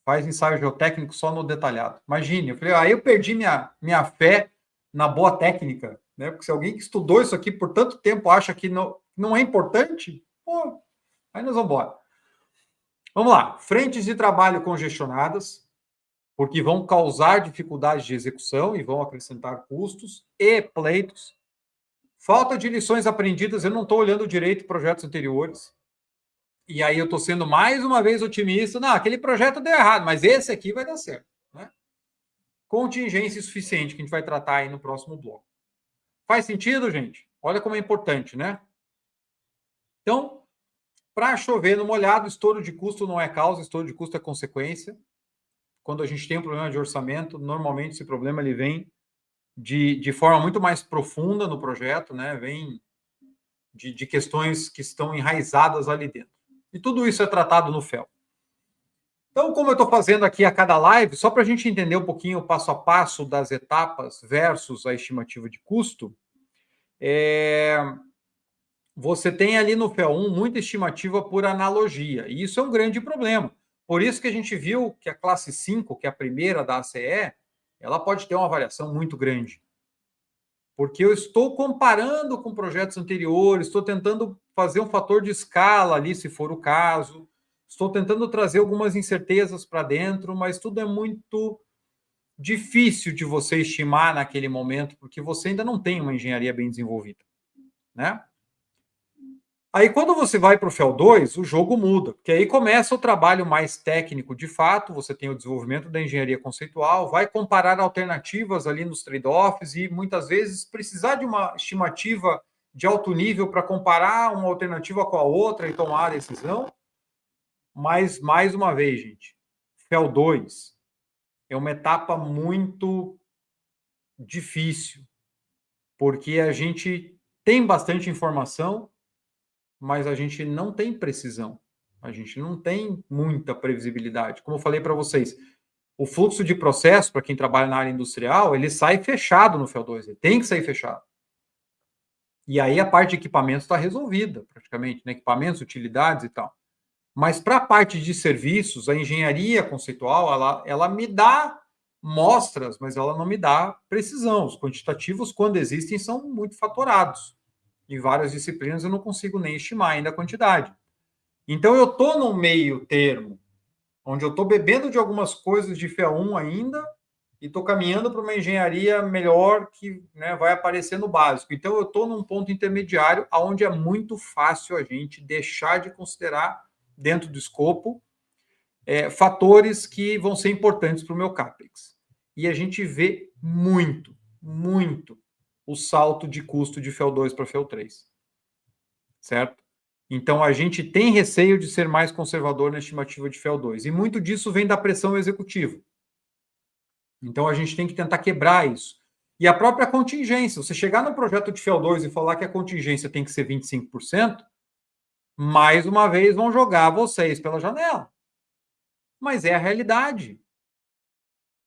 Faz ensaio geotécnico só no detalhado. Imagine, eu falei, aí eu perdi minha fé na boa técnica, né? Porque se alguém que estudou isso aqui por tanto tempo acha que não é importante, pô, aí nós vamos embora. Vamos lá, frentes de trabalho congestionadas, porque vão causar dificuldades de execução e vão acrescentar custos e pleitos. Falta de lições aprendidas, eu não estou olhando direito projetos anteriores. E aí eu estou sendo mais uma vez otimista. Não, aquele projeto deu errado, mas esse aqui vai dar certo. Né? Contingência suficiente, que a gente vai tratar aí no próximo bloco. Faz sentido, gente? Olha como é importante, né? Então, para chover no molhado, estouro de custo não é causa, estouro de custo é consequência. Quando a gente tem um problema de orçamento, normalmente esse problema ele vem de forma muito mais profunda no projeto, né? Vem de questões que estão enraizadas ali dentro. E tudo isso é tratado no FEL. Então, como eu estou fazendo aqui a cada live, só para a gente entender um pouquinho o passo a passo das etapas versus a estimativa de custo, você tem ali no FEL1 muita estimativa por analogia, e isso é um grande problema. Por isso que a gente viu que a classe 5, que é a primeira da ACE, ela pode ter uma variação muito grande. Porque eu estou comparando com projetos anteriores, estou tentando fazer um fator de escala ali, se for o caso, estou tentando trazer algumas incertezas para dentro, mas tudo é muito difícil de você estimar naquele momento, porque você ainda não tem uma engenharia bem desenvolvida, né? Aí, quando você vai para o FEL2, o jogo muda, porque aí começa o trabalho mais técnico de fato, você tem o desenvolvimento da engenharia conceitual, vai comparar alternativas ali nos trade-offs e, muitas vezes, precisar de uma estimativa de alto nível para comparar uma alternativa com a outra e tomar a decisão. Mas, mais uma vez, gente, FEL2 é uma etapa muito difícil, porque a gente tem bastante informação, mas a gente não tem precisão. A gente não tem muita previsibilidade. Como eu falei para vocês, o fluxo de processo, para quem trabalha na área industrial, ele sai fechado no FEL2, ele tem que sair fechado. E aí a parte de equipamentos está resolvida, praticamente, né? Equipamentos, utilidades e tal. Mas para a parte de serviços, a engenharia conceitual, ela me dá mostras, mas ela não me dá precisão. Os quantitativos, quando existem, são muito fatorados. Em várias disciplinas eu não consigo nem estimar ainda a quantidade. Então eu estou no meio termo, onde eu estou bebendo de algumas coisas de FEA1 ainda e estou caminhando para uma engenharia melhor que, né, vai aparecer no básico. Então eu estou num ponto intermediário onde é muito fácil a gente deixar de considerar dentro do escopo fatores que vão ser importantes para o meu CAPEX. E a gente vê muito, muito o salto de custo de FEL2 para FEL3. Certo? Então, a gente tem receio de ser mais conservador na estimativa de FEL2. E muito disso vem da pressão executiva. Então, a gente tem que tentar quebrar isso. E a própria contingência. Você chegar no projeto de FEL2 e falar que a contingência tem que ser 25%, mais uma vez vão jogar vocês pela janela. Mas é a realidade.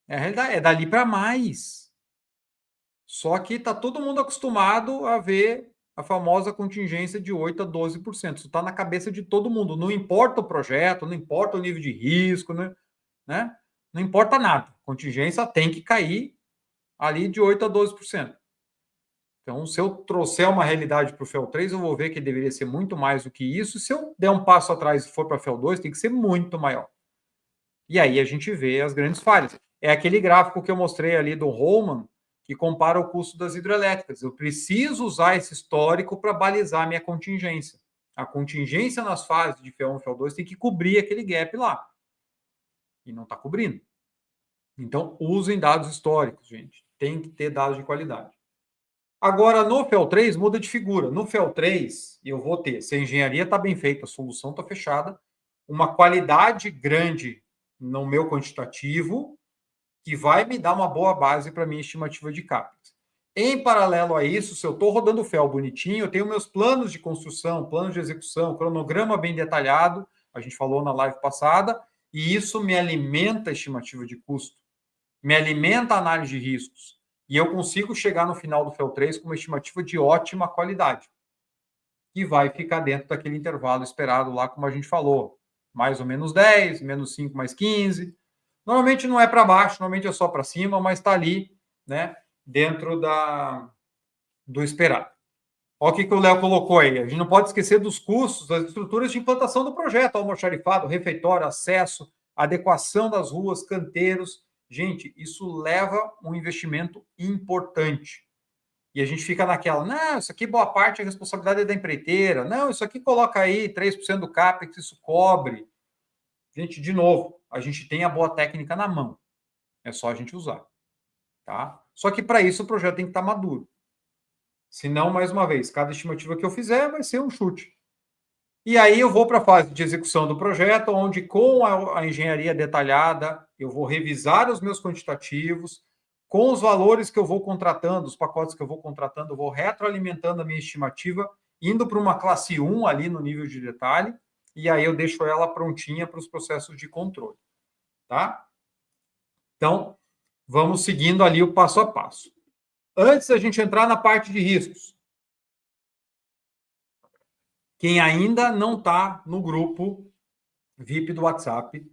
É a realidade. É dali para mais. Só que está todo mundo acostumado a ver a famosa contingência de 8% a 12%. Isso está na cabeça de todo mundo. Não importa o projeto, não importa o nível de risco, né? Não importa nada. A contingência tem que cair ali de 8% a 12%. Então, se eu trouxer uma realidade para o FEL3, eu vou ver que deveria ser muito mais do que isso. Se eu der um passo atrás e for para FEL2, tem que ser muito maior. E aí a gente vê as grandes falhas. É aquele gráfico que eu mostrei ali do Holman, que compara o custo das hidrelétricas. Eu preciso usar esse histórico para balizar a minha contingência. A contingência nas fases de FEL1 e FEL2 tem que cobrir aquele gap lá. E não está cobrindo. Então, usem dados históricos, gente. Tem que ter dados de qualidade. Agora, no FEL3, muda de figura. No FEL3, eu vou ter, se a engenharia está bem feita, a solução está fechada, uma qualidade grande no meu quantitativo, que vai me dar uma boa base para a minha estimativa de CAPEX. Em paralelo a isso, se eu estou rodando o FEL bonitinho, eu tenho meus planos de construção, planos de execução, cronograma bem detalhado, a gente falou na live passada, e isso me alimenta a estimativa de custo, me alimenta a análise de riscos, e eu consigo chegar no final do FEL3 com uma estimativa de ótima qualidade, que vai ficar dentro daquele intervalo esperado lá, como a gente falou, mais ou menos 10, menos 5, mais 15. Normalmente não é para baixo, normalmente é só para cima, mas está ali, né, dentro do esperado. Olha o que o Léo colocou aí. A gente não pode esquecer dos custos, das estruturas de implantação do projeto, almoxarifado, refeitório, acesso, adequação das ruas, canteiros. Gente, isso leva um investimento importante. E a gente fica naquela, não, isso aqui boa parte é responsabilidade da empreiteira, não, isso aqui coloca aí 3% do CAPEX, isso cobre. Gente, de novo, a gente tem a boa técnica na mão. É só a gente usar. Tá? Só que para isso o projeto tem que estar maduro. Senão, mais uma vez, cada estimativa que eu fizer vai ser um chute. E aí eu vou para a fase de execução do projeto, onde com a engenharia detalhada, eu vou revisar os meus quantitativos, com os valores que eu vou contratando, os pacotes que eu vou contratando, eu vou retroalimentando a minha estimativa, indo para uma classe 1 ali no nível de detalhe, e aí eu deixo ela prontinha para os processos de controle. Tá? Então, vamos seguindo ali o passo a passo. Antes da gente entrar na parte de riscos, quem ainda não está no grupo VIP do WhatsApp,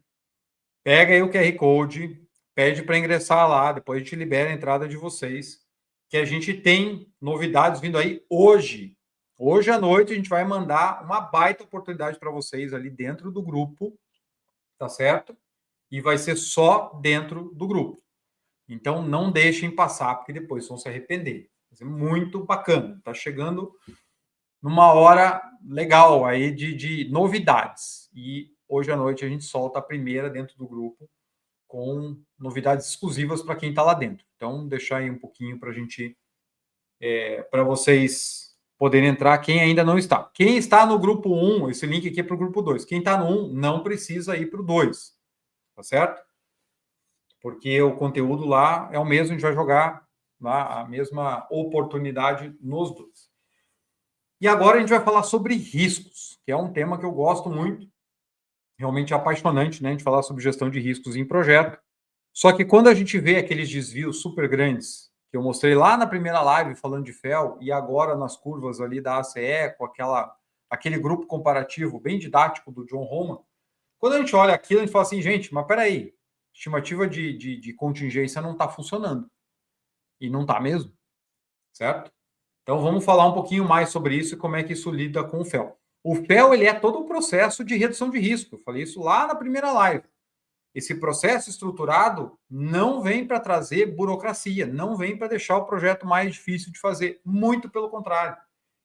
pega aí o QR Code, pede para ingressar lá, depois a gente libera a entrada de vocês, que a gente tem novidades vindo aí hoje. Hoje à noite a gente vai mandar uma baita oportunidade para vocês ali dentro do grupo, tá certo? E vai ser só dentro do grupo. Então não deixem passar, porque depois vão se arrepender. Vai ser muito bacana. Tá chegando numa hora legal aí de novidades. E hoje à noite a gente solta a primeira dentro do grupo com novidades exclusivas para quem está lá dentro. Então, deixar aí um pouquinho para a gente, para vocês poderem entrar, quem ainda não está. Quem está no grupo 1, esse link aqui é para o grupo 2. Quem está no 1 não precisa ir para o 2, tá certo? Porque o conteúdo lá é o mesmo, a gente vai jogar lá a mesma oportunidade nos dois. E agora a gente vai falar sobre riscos, que é um tema que eu gosto muito, realmente é apaixonante, né? A gente falar sobre gestão de riscos em projeto. Só que quando a gente vê aqueles desvios super grandes, que eu mostrei lá na primeira live falando de FEL, e agora nas curvas ali da ACE, com aquele grupo comparativo bem didático do John Roman, quando a gente olha aquilo, a gente fala assim, gente, mas peraí, estimativa de contingência não está funcionando. E não está mesmo, certo? Então, vamos falar um pouquinho mais sobre isso e como é que isso lida com o FEL. O FEL, ele é todo um processo de redução de risco. Eu falei isso lá na primeira live. Esse processo estruturado não vem para trazer burocracia, não vem para deixar o projeto mais difícil de fazer. Muito pelo contrário.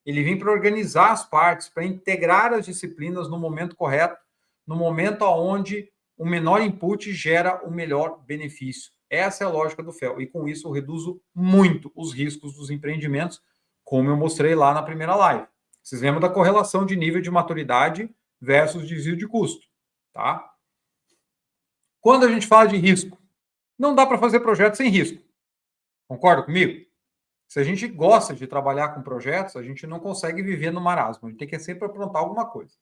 Ele vem para organizar as partes, para integrar as disciplinas no momento correto, no momento onde o menor input gera o melhor benefício. Essa é a lógica do FEL. E com isso eu reduzo muito os riscos dos empreendimentos, como eu mostrei lá na primeira live. Vocês lembram da correlação de nível de maturidade versus desvio de custo, tá? Quando a gente fala de risco, não dá para fazer projeto sem risco. Concorda comigo? Se a gente gosta de trabalhar com projetos, a gente não consegue viver no marasmo. A gente tem que sempre aprontar alguma coisa.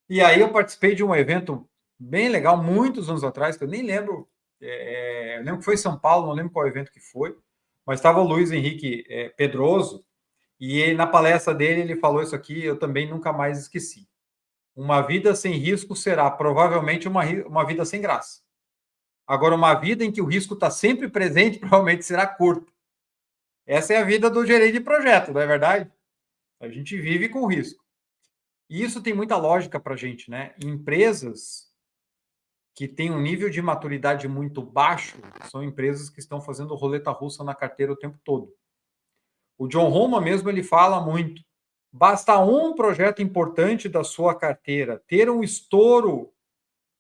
E aí eu participei de um evento bem legal, muitos anos atrás, que eu nem lembro. Eu lembro que foi em São Paulo, não lembro qual evento que foi, mas estava o Luiz Henrique Pedroso, e na palestra dele ele falou isso aqui, eu também nunca mais esqueci. Uma vida sem risco será provavelmente uma vida sem graça. Agora, uma vida em que o risco está sempre presente provavelmente será curta. Essa é a vida do gerente de projeto, não é verdade? A gente vive com risco. E isso tem muita lógica para a gente, né? Empresas que têm um nível de maturidade muito baixo são empresas que estão fazendo roleta russa na carteira o tempo todo. O John Roma mesmo, ele fala muito. Basta um projeto importante da sua carteira ter um estouro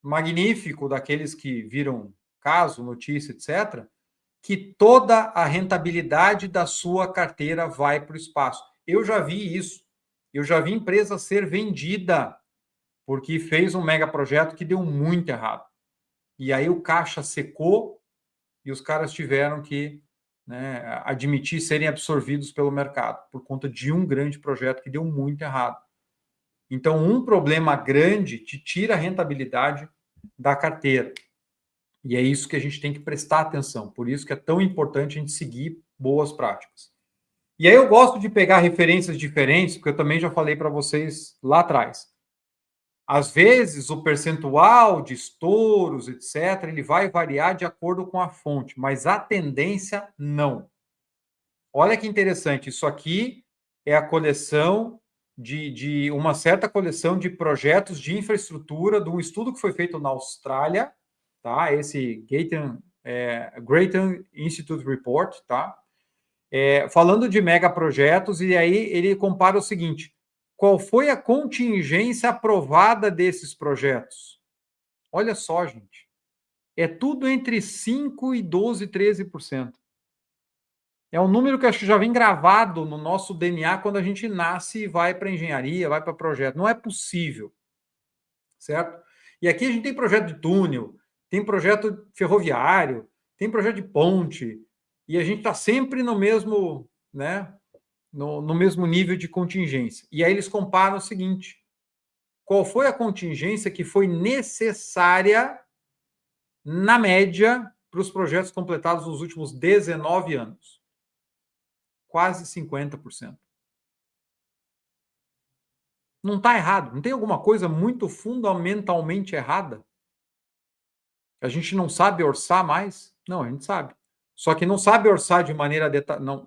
magnífico daqueles que viram caso, notícia, etc., que toda a rentabilidade da sua carteira vai para o espaço. Eu já vi isso. Eu já vi empresa ser vendida porque fez um mega projeto que deu muito errado. E aí o caixa secou e os caras tiveram que, né, admitir serem absorvidos pelo mercado por conta de um grande projeto que deu muito errado. Então, um problema grande te tira a rentabilidade da carteira. E é isso que a gente tem que prestar atenção. Por isso que é tão importante a gente seguir boas práticas. E aí eu gosto de pegar referências diferentes, porque eu também já falei para vocês lá atrás. Às vezes, o percentual de estouros, etc., ele vai variar de acordo com a fonte, mas a tendência, não. Olha que interessante, isso aqui é a coleção de uma certa coleção de projetos de infraestrutura de um estudo que foi feito na Austrália, tá? Esse Grattan Institute Report, tá? Falando de megaprojetos, e aí ele compara o seguinte: qual foi a contingência aprovada desses projetos? Olha só, gente. É tudo entre 5% e 12%, 13%. É um número que acho que já vem gravado no nosso DNA quando a gente nasce e vai para engenharia, vai para projeto. Não é possível, certo? E aqui a gente tem projeto de túnel, tem projeto ferroviário, tem projeto de ponte, e a gente está sempre no mesmo, né, no mesmo nível de contingência. E aí eles comparam o seguinte: qual foi a contingência que foi necessária, na média, para os projetos completados nos últimos 19 anos? Quase 50%. Não está errado. Não tem alguma coisa muito fundamentalmente errada? A gente não sabe orçar mais? Não, a gente sabe. Só que não sabe orçar de maneira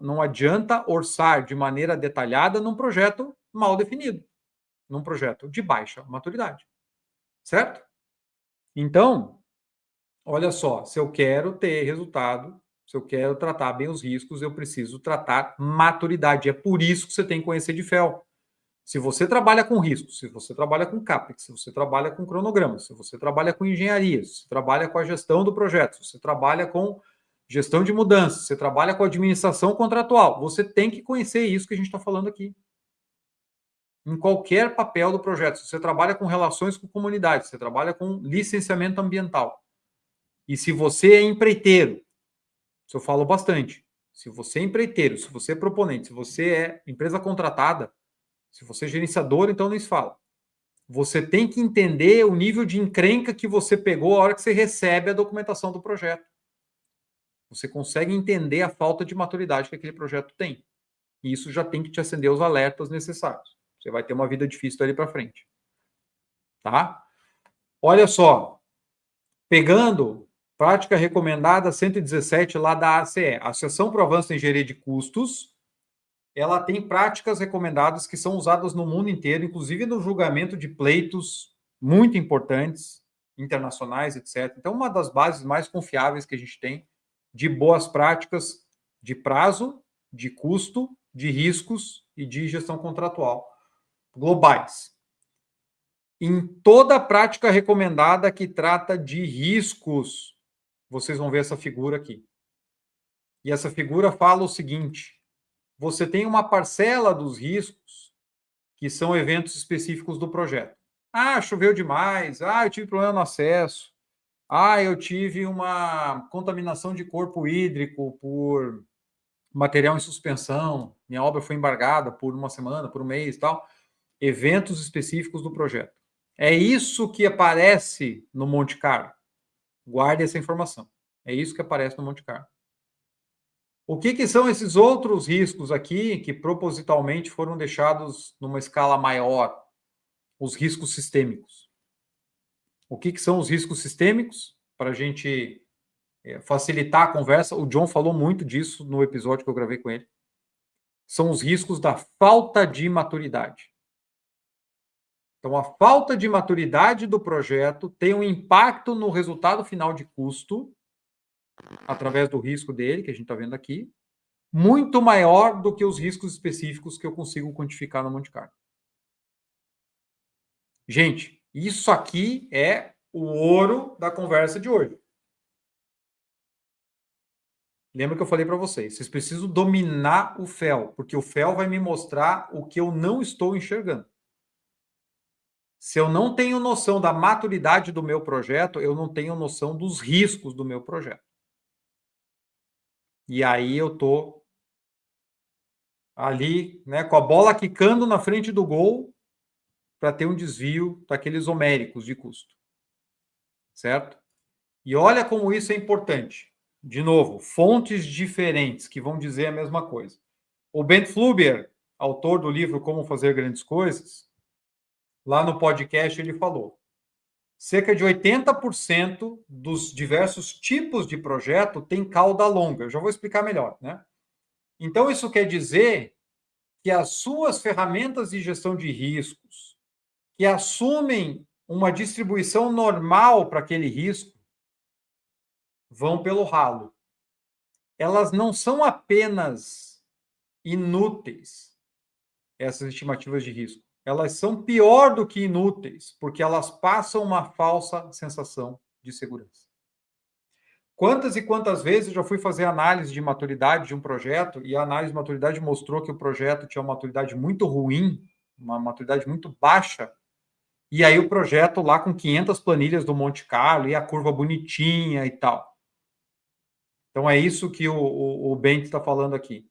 não adianta orçar de maneira detalhada num projeto mal definido, num projeto de baixa maturidade. Certo? Então, olha só, se eu quero ter resultado, se eu quero tratar bem os riscos, eu preciso tratar maturidade. É por isso que você tem que conhecer de FEL. Se você trabalha com risco, se você trabalha com CAPEX, se você trabalha com cronograma, se você trabalha com engenharia, se você trabalha com a gestão do projeto, se você trabalha com gestão de mudanças, se você trabalha com administração contratual, você tem que conhecer isso que a gente está falando aqui. Em qualquer papel do projeto, se você trabalha com relações com comunidade, se você trabalha com licenciamento ambiental, e se você é empreiteiro, isso eu falo bastante, se você é empreiteiro, se você é proponente, se você é empresa contratada, se você é gerenciador, então nem se fala. Você tem que entender o nível de encrenca que você pegou a hora que você recebe a documentação do projeto. Você consegue entender a falta de maturidade que aquele projeto tem. E isso já tem que te acender os alertas necessários. Você vai ter uma vida difícil dali para frente. Tá? Olha só. Pegando prática recomendada 117 lá da ACE, Associação para o Avanço em Engenharia de Custos, ela tem práticas recomendadas que são usadas no mundo inteiro, inclusive no julgamento de pleitos muito importantes, internacionais, etc. Então, uma das bases mais confiáveis que a gente tem de boas práticas de prazo, de custo, de riscos e de gestão contratual globais. Em toda a prática recomendada que trata de riscos, vocês vão ver essa figura aqui. E essa figura fala o seguinte: você tem uma parcela dos riscos que são eventos específicos do projeto. Ah, choveu demais. Ah, eu tive problema no acesso. Ah, eu tive uma contaminação de corpo hídrico por material em suspensão. Minha obra foi embargada por uma semana, por um mês e tal. Eventos específicos do projeto. É isso que aparece no Monte Carlo. Guarde essa informação. É isso que aparece no Monte Carlo. O que são esses outros riscos aqui que propositalmente foram deixados numa escala maior? Os riscos sistêmicos. O que são os riscos sistêmicos? Para a gente facilitar a conversa, o John falou muito disso no episódio que eu gravei com ele. São os riscos da falta de maturidade. Então, a falta de maturidade do projeto tem um impacto no resultado final de custo, através do risco dele, que a gente está vendo aqui, muito maior do que os riscos específicos que eu consigo quantificar no Monte Carlo. Gente, isso aqui é o ouro da conversa de hoje. Lembra que eu falei para vocês precisam dominar o FEL, porque o FEL vai me mostrar o que eu não estou enxergando. Se eu não tenho noção da maturidade do meu projeto, eu não tenho noção dos riscos do meu projeto. E aí eu tô ali, né, com a bola quicando na frente do gol para ter um desvio daqueles homéricos de custo. Certo? E olha como isso é importante. De novo, fontes diferentes que vão dizer a mesma coisa. O Bent Fluber, autor do livro Como Fazer Grandes Coisas, lá no podcast ele falou: cerca de 80% dos diversos tipos de projeto tem cauda longa. Eu já vou explicar melhor, né? Então, isso quer dizer que as suas ferramentas de gestão de riscos, que assumem uma distribuição normal para aquele risco, vão pelo ralo. Elas não são apenas inúteis, essas estimativas de risco. Elas são pior do que inúteis, porque elas passam uma falsa sensação de segurança. Quantas e quantas vezes eu já fui fazer análise de maturidade de um projeto e a análise de maturidade mostrou que o projeto tinha uma maturidade muito ruim, uma maturidade muito baixa, e aí o projeto lá com 500 planilhas do Monte Carlo e a curva bonitinha e tal. Então é isso que o Bent está falando aqui.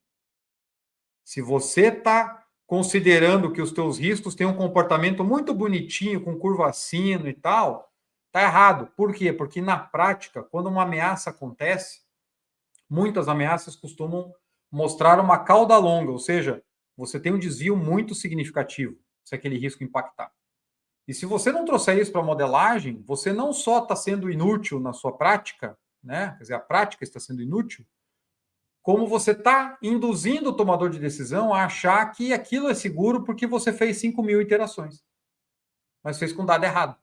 Se você está considerando que os teus riscos têm um comportamento muito bonitinho, com curva sino e tal, está errado. Por quê? Porque na prática, quando uma ameaça acontece, muitas ameaças costumam mostrar uma cauda longa, ou seja, você tem um desvio muito significativo se aquele risco impactar. E se você não trouxer isso para a modelagem, você não só está sendo inútil na sua prática, né? Quer dizer, a prática está sendo inútil, como você está induzindo o tomador de decisão a achar que aquilo é seguro porque você fez 5.000 iterações, mas fez com dado errado.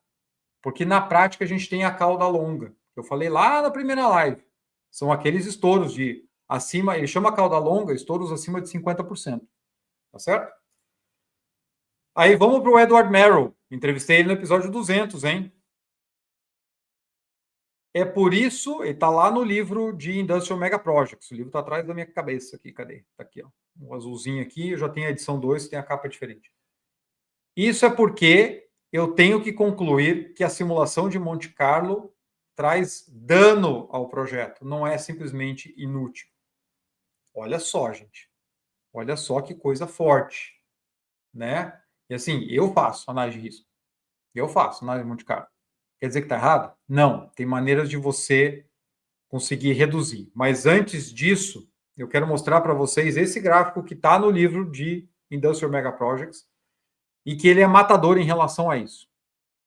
Porque na prática a gente tem a cauda longa. Eu falei lá na primeira live. São aqueles estouros de acima, ele chama cauda longa, estouros acima de 50%. Tá certo? Aí vamos para o Edward Merrill. Entrevistei ele no episódio 200, hein? É por isso, ele está lá no livro de Industrial Mega Projects. O livro está atrás da minha cabeça aqui. Cadê? Está aqui, ó. O azulzinho aqui, eu já tenho a edição 2, tem a capa diferente. Isso é porque eu tenho que concluir que a simulação de Monte Carlo traz dano ao projeto, não é simplesmente inútil. Olha só, gente. Olha só que coisa forte, né? E assim, eu faço análise de risco. Eu faço análise de Monte Carlo. Quer dizer que está errado? Não. Tem maneiras de você conseguir reduzir. Mas antes disso, eu quero mostrar para vocês esse gráfico que está no livro de Industrial Mega Projects e que ele é matador em relação a isso.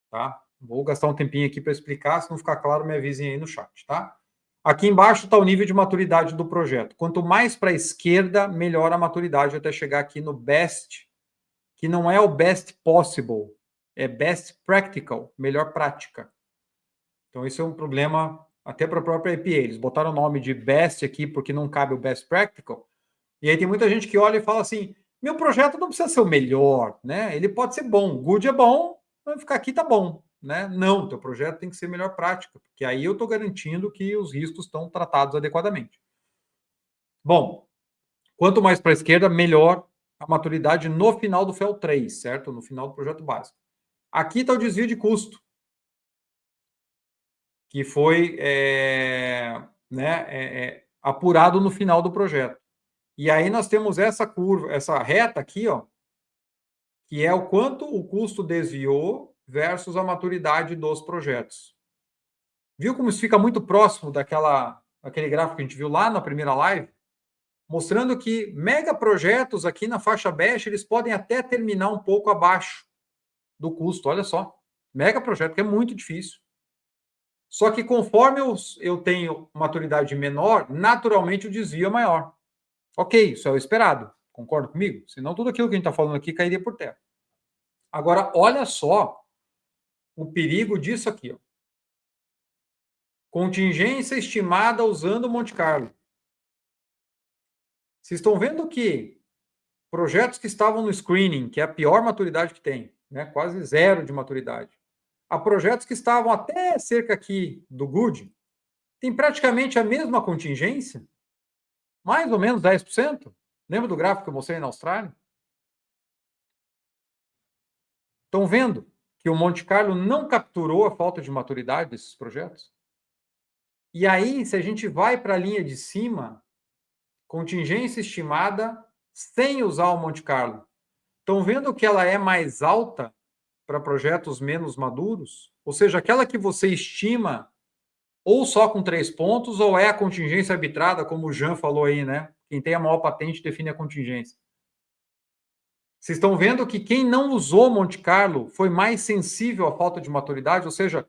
Tá? Vou gastar um tempinho aqui para explicar, se não ficar claro, me avisem aí no chat. Tá? Aqui embaixo está o nível de maturidade do projeto. Quanto mais para a esquerda, melhor a maturidade até chegar aqui no best, que não é o best possible, é best practical, melhor prática. Então, esse é um problema até para a própria EPA. Eles botaram o nome de best aqui porque não cabe o best practical. E aí tem muita gente que olha e fala assim, meu projeto não precisa ser o melhor, né? Ele pode ser bom. Good é bom, vai ficar aqui tá bom, né? Não, teu projeto tem que ser melhor prática, porque aí eu estou garantindo que os riscos estão tratados adequadamente. Bom, quanto mais para a esquerda, melhor a maturidade no final do FEL 3, certo? No final do projeto básico. Aqui está o desvio de custo, que foi apurado no final do projeto. E aí nós temos essa curva, essa reta aqui, ó, que é o quanto o custo desviou versus a maturidade dos projetos. Viu como isso fica muito próximo daquele gráfico que a gente viu lá na primeira live? Mostrando que mega projetos aqui na faixa baixa, eles podem até terminar um pouco abaixo do custo, olha só. Mega projeto, que é muito difícil. Só que conforme eu tenho maturidade menor, naturalmente o desvio é maior. Ok, isso é o esperado. Concorda comigo? Senão tudo aquilo que a gente está falando aqui cairia por terra. Agora, olha só o perigo disso aqui. Ó. Contingência estimada usando Monte Carlo. Vocês estão vendo que projetos que estavam no screening, que é a pior maturidade que tem, né? Quase zero de maturidade, a projetos que estavam até cerca aqui do good, tem praticamente a mesma contingência, mais ou menos 10%. Lembra do gráfico que eu mostrei na Austrália? Estão vendo que o Monte Carlo não capturou a falta de maturidade desses projetos? E aí, se a gente vai para a linha de cima, contingência estimada sem usar o Monte Carlo. Estão vendo que ela é mais alta para projetos menos maduros? Ou seja, aquela que você estima ou só com 3 pontos, ou é a contingência arbitrada, como o Jean falou aí, né? Quem tem a maior patente define a contingência. Vocês estão vendo que quem não usou Monte Carlo foi mais sensível à falta de maturidade, ou seja,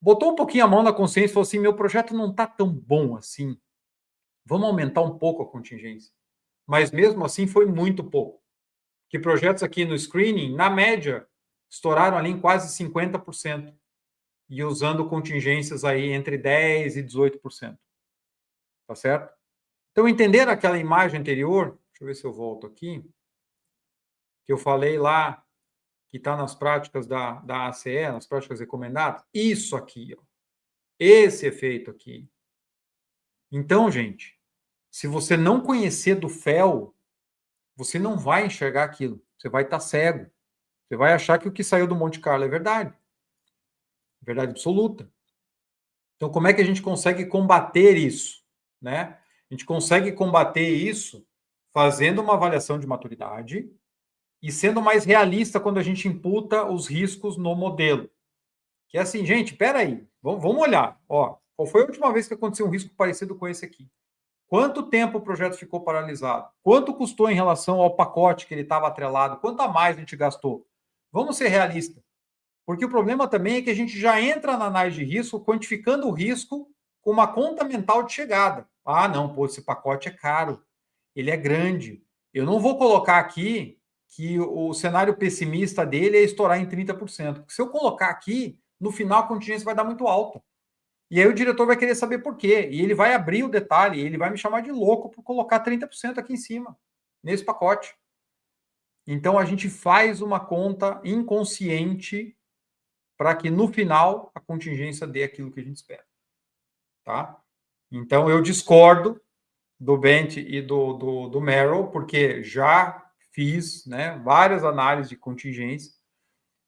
botou um pouquinho a mão na consciência e falou assim: meu projeto não está tão bom assim. Vamos aumentar um pouco a contingência. Mas mesmo assim foi muito pouco. Que projetos aqui no screening, na média, estouraram ali em quase 50%. E usando contingências aí entre 10% e 18%. Tá certo? Então, entenderam aquela imagem anterior? Deixa eu ver se eu volto aqui. Que eu falei lá, que está nas práticas da ACE, nas práticas recomendadas. Isso aqui, ó. Esse efeito aqui. Então, gente, se você não conhecer do FEL, você não vai enxergar aquilo. Você vai estar cego. Você vai achar que o que saiu do Monte Carlo é verdade. Verdade absoluta. Então, como é que a gente consegue combater isso? Né? A gente consegue combater isso fazendo uma avaliação de maturidade e sendo mais realista quando a gente imputa os riscos no modelo. Que é assim, gente, espera aí, vamos olhar. Ó, qual foi a última vez que aconteceu um risco parecido com esse aqui? Quanto tempo o projeto ficou paralisado? Quanto custou em relação ao pacote que ele estava atrelado? Quanto a mais a gente gastou? Vamos ser realistas. Porque o problema também é que a gente já entra na análise de risco quantificando o risco com uma conta mental de chegada. Ah, não, pô, esse pacote é caro, ele é grande. Eu não vou colocar aqui que o cenário pessimista dele é estourar em 30%. Porque se eu colocar aqui, no final a contingência vai dar muito alta. E aí o diretor vai querer saber por quê. E ele vai abrir o detalhe, ele vai me chamar de louco por colocar 30% aqui em cima, nesse pacote. Então a gente faz uma conta inconsciente para que no final a contingência dê aquilo que a gente espera. Tá? Então eu discordo do Bent e do Merrill, porque já fiz, né, várias análises de contingência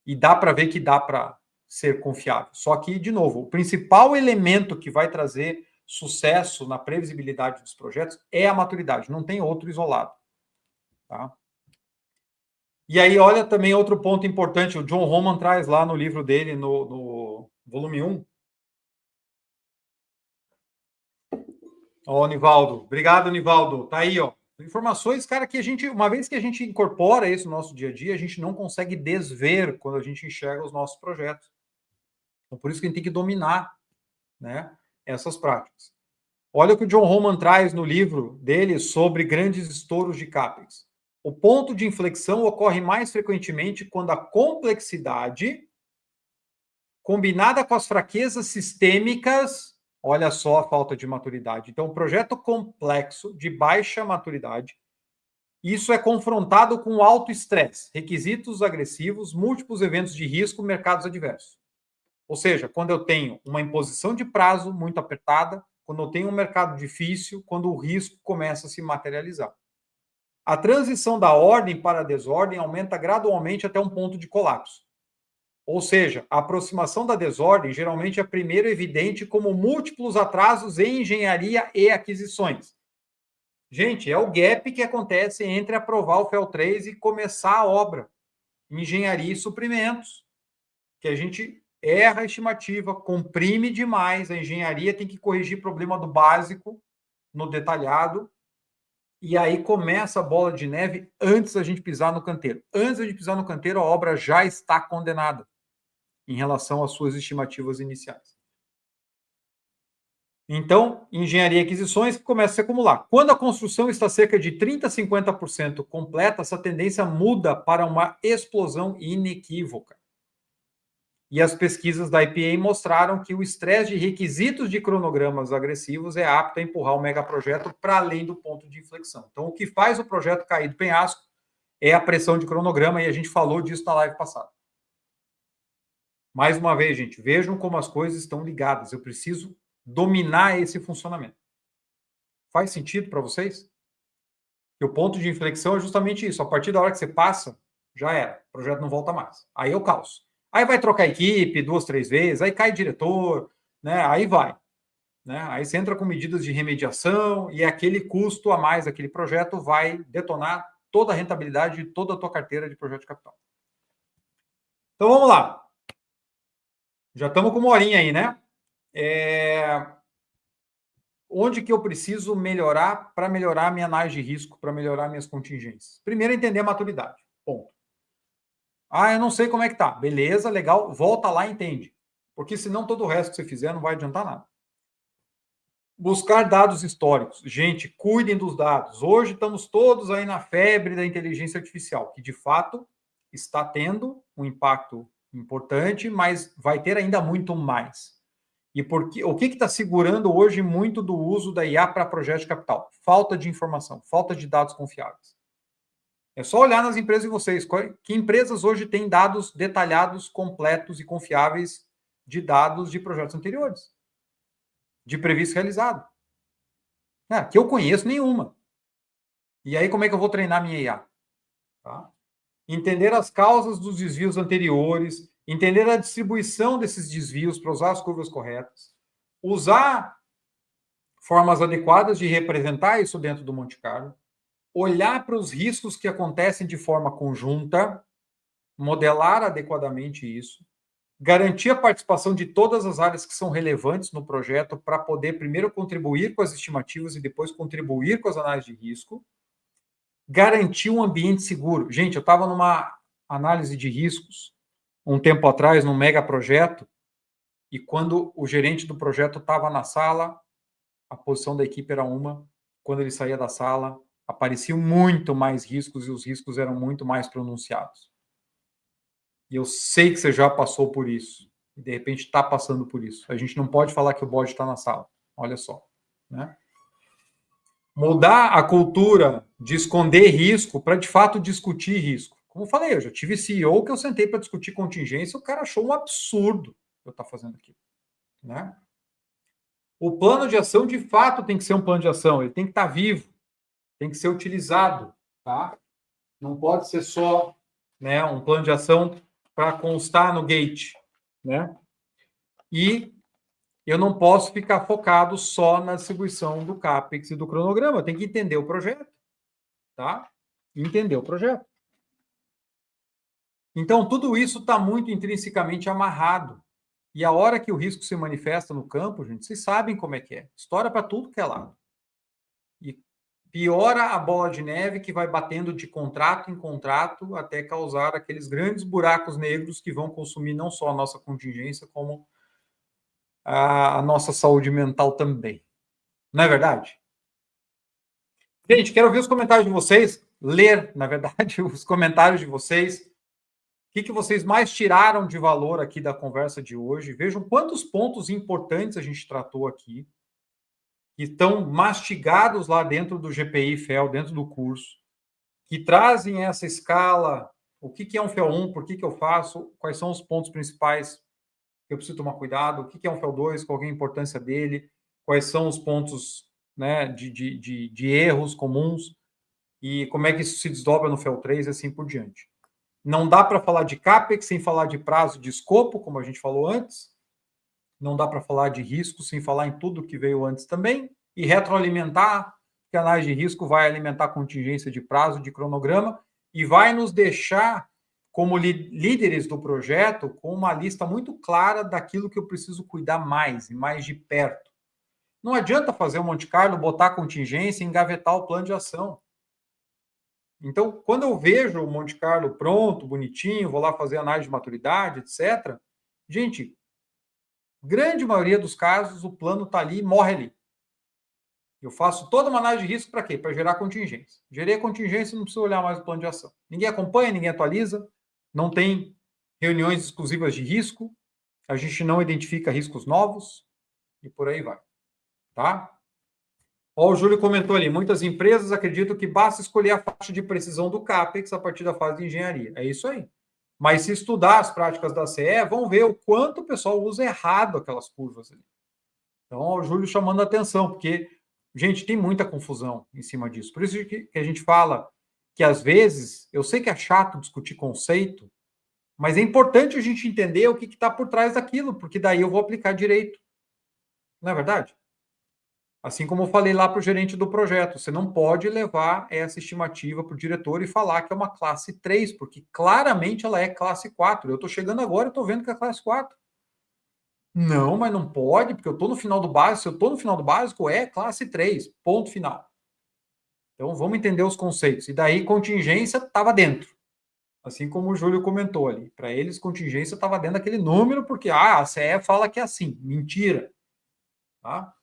e dá para ver que dá para ser confiável. Só que, de novo, o principal elemento que vai trazer sucesso na previsibilidade dos projetos é a maturidade, não tem outro isolado. Tá? E aí, olha também outro ponto importante, o John Roman traz lá no livro dele, no volume 1. Ó, Nivaldo. Obrigado, Nivaldo. Tá aí, ó. Informações, cara, que a gente, uma vez que a gente incorpora isso no nosso dia a dia, a gente não consegue desver quando a gente enxerga os nossos projetos. Então, por isso que a gente tem que dominar, né, essas práticas. Olha o que o John Roman traz no livro dele sobre grandes estouros de CAPEX. O ponto de inflexão ocorre mais frequentemente quando a complexidade, combinada com as fraquezas sistêmicas, olha só a falta de maturidade. Então, um projeto complexo, de baixa maturidade, isso é confrontado com alto estresse, requisitos agressivos, múltiplos eventos de risco, mercados adversos. Ou seja, quando eu tenho uma imposição de prazo muito apertada, quando eu tenho um mercado difícil, quando o risco começa a se materializar. A transição da ordem para a desordem aumenta gradualmente até um ponto de colapso. Ou seja, a aproximação da desordem geralmente é primeiro evidente como múltiplos atrasos em engenharia e aquisições. Gente, é o gap que acontece entre aprovar o FEL 3 e começar a obra. Engenharia e suprimentos. Que a gente erra a estimativa, comprime demais, a engenharia tem que corrigir problema do básico no detalhado, e aí começa a bola de neve antes da gente pisar no canteiro. Antes da gente pisar no canteiro, a obra já está condenada em relação às suas estimativas iniciais. Então, engenharia e aquisições começa a se acumular. Quando a construção está cerca de 30% a 50% completa, essa tendência muda para uma explosão inequívoca. E as pesquisas da IPA mostraram que o estresse de requisitos de cronogramas agressivos é apto a empurrar o megaprojeto para além do ponto de inflexão. Então, o que faz o projeto cair do penhasco é a pressão de cronograma, e a gente falou disso na live passada. Mais uma vez, gente, vejam como as coisas estão ligadas. Eu preciso dominar esse funcionamento. Faz sentido para vocês? Que o ponto de inflexão é justamente isso. A partir da hora que você passa, já era. O projeto não volta mais. Aí é o caos. Aí vai trocar equipe 2, 3 vezes, aí cai diretor, né? Aí vai. Né? Aí você entra com medidas de remediação e aquele custo a mais daquele projeto vai detonar toda a rentabilidade de toda a tua carteira de projeto de capital. Então vamos lá. Já estamos com uma horinha aí, né? Onde que eu preciso melhorar para melhorar a minha análise de risco, para melhorar minhas contingências? Primeiro, entender a maturidade. Ponto. Ah, eu não sei como é que tá. Beleza, legal. Volta lá e entende. Porque senão todo o resto que você fizer não vai adiantar nada. Buscar dados históricos. Gente, cuidem dos dados. Hoje estamos todos aí na febre da inteligência artificial, que de fato está tendo um impacto importante, mas vai ter ainda muito mais. E o que está segurando hoje muito do uso da IA para projetos de capital? Falta de informação, falta de dados confiáveis. É só olhar nas empresas de vocês. Que empresas hoje têm dados detalhados, completos e confiáveis de dados de projetos anteriores? De previsto realizado? Que eu conheço nenhuma. E aí, como é que eu vou treinar minha IA? Tá? Entender as causas dos desvios anteriores, entender a distribuição desses desvios para usar as curvas corretas, usar formas adequadas de representar isso dentro do Monte Carlo, olhar para os riscos que acontecem de forma conjunta, modelar adequadamente isso, garantir a participação de todas as áreas que são relevantes no projeto para poder primeiro contribuir com as estimativas e depois contribuir com as análises de risco, garantir um ambiente seguro. Gente, eu estava numa análise de riscos um tempo atrás, num mega projeto, e quando o gerente do projeto estava na sala, a posição da equipe era uma, quando ele saía da sala, apareciam muito mais riscos e os riscos eram muito mais pronunciados. E eu sei que você já passou por isso, e de repente está passando por isso. A gente não pode falar que o bode está na sala, olha só. Né? Mudar a cultura de esconder risco para, de fato, discutir risco. Como eu falei, eu já tive CEO que eu sentei para discutir contingência, o cara achou um absurdo eu estar fazendo aquilo. Né? O plano de ação, de fato, tem que ser um plano de ação, ele tem que estar vivo, tem que ser utilizado, tá? Não pode ser só, né, um plano de ação para constar no gate, né? E eu não posso ficar focado só na distribuição do CAPEX e do cronograma, eu tenho que entender o projeto, tá? Entender o projeto. Então, tudo isso está muito intrinsecamente amarrado. E a hora que o risco se manifesta no campo, gente, vocês sabem como é que é. Estoura para tudo que é lado. E piora a bola de neve que vai batendo de contrato em contrato até causar aqueles grandes buracos negros que vão consumir não só a nossa contingência, como a nossa saúde mental também. Não é verdade? Gente, quero ver os comentários de vocês, ler, na verdade, os comentários de vocês. O que vocês mais tiraram de valor aqui da conversa de hoje? Vejam quantos pontos importantes a gente tratou aqui, que estão mastigados lá dentro do GPI FEL, dentro do curso, que trazem essa escala, o que é um FEL1, por que eu faço, quais são os pontos principais que eu preciso tomar cuidado, o que é um FEL2, qual é a importância dele, quais são os pontos, né, de erros comuns e como é que isso se desdobra no FEL3 e assim por diante. Não dá para falar de CAPEX sem falar de prazo de escopo, como a gente falou antes. Não dá para falar de risco sem falar em tudo que veio antes também. E retroalimentar, que a análise de risco vai alimentar a contingência de prazo, de cronograma, e vai nos deixar, como líderes do projeto, com uma lista muito clara daquilo que eu preciso cuidar mais e mais de perto. Não adianta fazer o Monte Carlo, botar a contingência e engavetar o plano de ação. Então, quando eu vejo o Monte Carlo pronto, bonitinho, vou lá fazer análise de maturidade, etc., gente, grande maioria dos casos, o plano está ali e morre ali. Eu faço toda uma análise de risco para quê? Para gerar contingência. Gerei a contingência, não preciso olhar mais o plano de ação. Ninguém acompanha, ninguém atualiza, não tem reuniões exclusivas de risco, a gente não identifica riscos novos e por aí vai. Tá? Ó, o Júlio comentou ali, muitas empresas acreditam que basta escolher a faixa de precisão do CAPEX a partir da fase de engenharia. É isso aí. Mas se estudar as práticas da CE, vão ver o quanto o pessoal usa errado aquelas curvas ali. Então, ó, o Júlio chamando a atenção, porque, gente, tem muita confusão em cima disso. Por isso que a gente fala que, às vezes, eu sei que é chato discutir conceito, mas é importante a gente entender o que está por trás daquilo, porque daí eu vou aplicar direito. Não é verdade? Assim como eu falei lá para o gerente do projeto, você não pode levar essa estimativa para o diretor e falar que é uma classe 3, porque claramente ela é classe 4. Eu estou chegando agora e estou vendo que é classe 4. Não, mas não pode, porque eu estou no final do básico. Se eu estou no final do básico, é classe 3, ponto final. Então vamos entender os conceitos. E daí contingência estava dentro. Assim como o Júlio comentou ali. Para eles, contingência estava dentro daquele número, porque a CE fala que é assim. Mentira. Tá?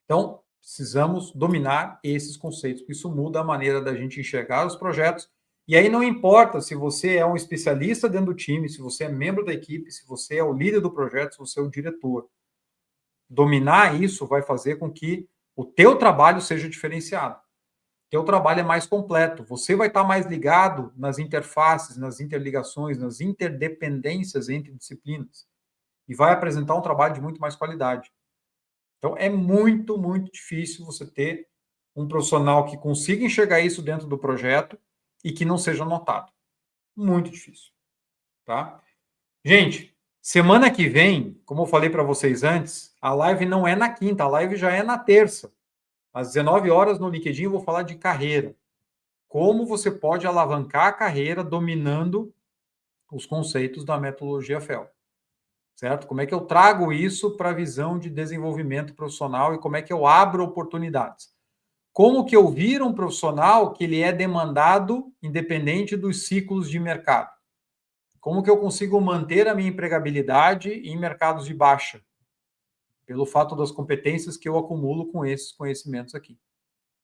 Então, precisamos dominar esses conceitos, porque isso muda a maneira da gente enxergar os projetos. E aí não importa se você é um especialista dentro do time, se você é membro da equipe, se você é o líder do projeto, se você é o diretor. Dominar isso vai fazer com que o teu trabalho seja diferenciado. Teu trabalho é mais completo. Você vai estar mais ligado nas interfaces, nas interligações, nas interdependências entre disciplinas. E vai apresentar um trabalho de muito mais qualidade. Então, é muito, muito difícil você ter um profissional que consiga enxergar isso dentro do projeto e que não seja notado. Muito difícil. Tá? Gente, semana que vem, como eu falei para vocês antes, a live não é na quinta, a live já é na terça. Às 19 horas no LinkedIn eu vou falar de carreira. Como você pode alavancar a carreira dominando os conceitos da metodologia FEL. Certo? Como é que eu trago isso para a visão de desenvolvimento profissional e como é que eu abro oportunidades? Como que eu viro um profissional que ele é demandado independente dos ciclos de mercado? Como que eu consigo manter a minha empregabilidade em mercados de baixa? Pelo fato das competências que eu acumulo com esses conhecimentos aqui.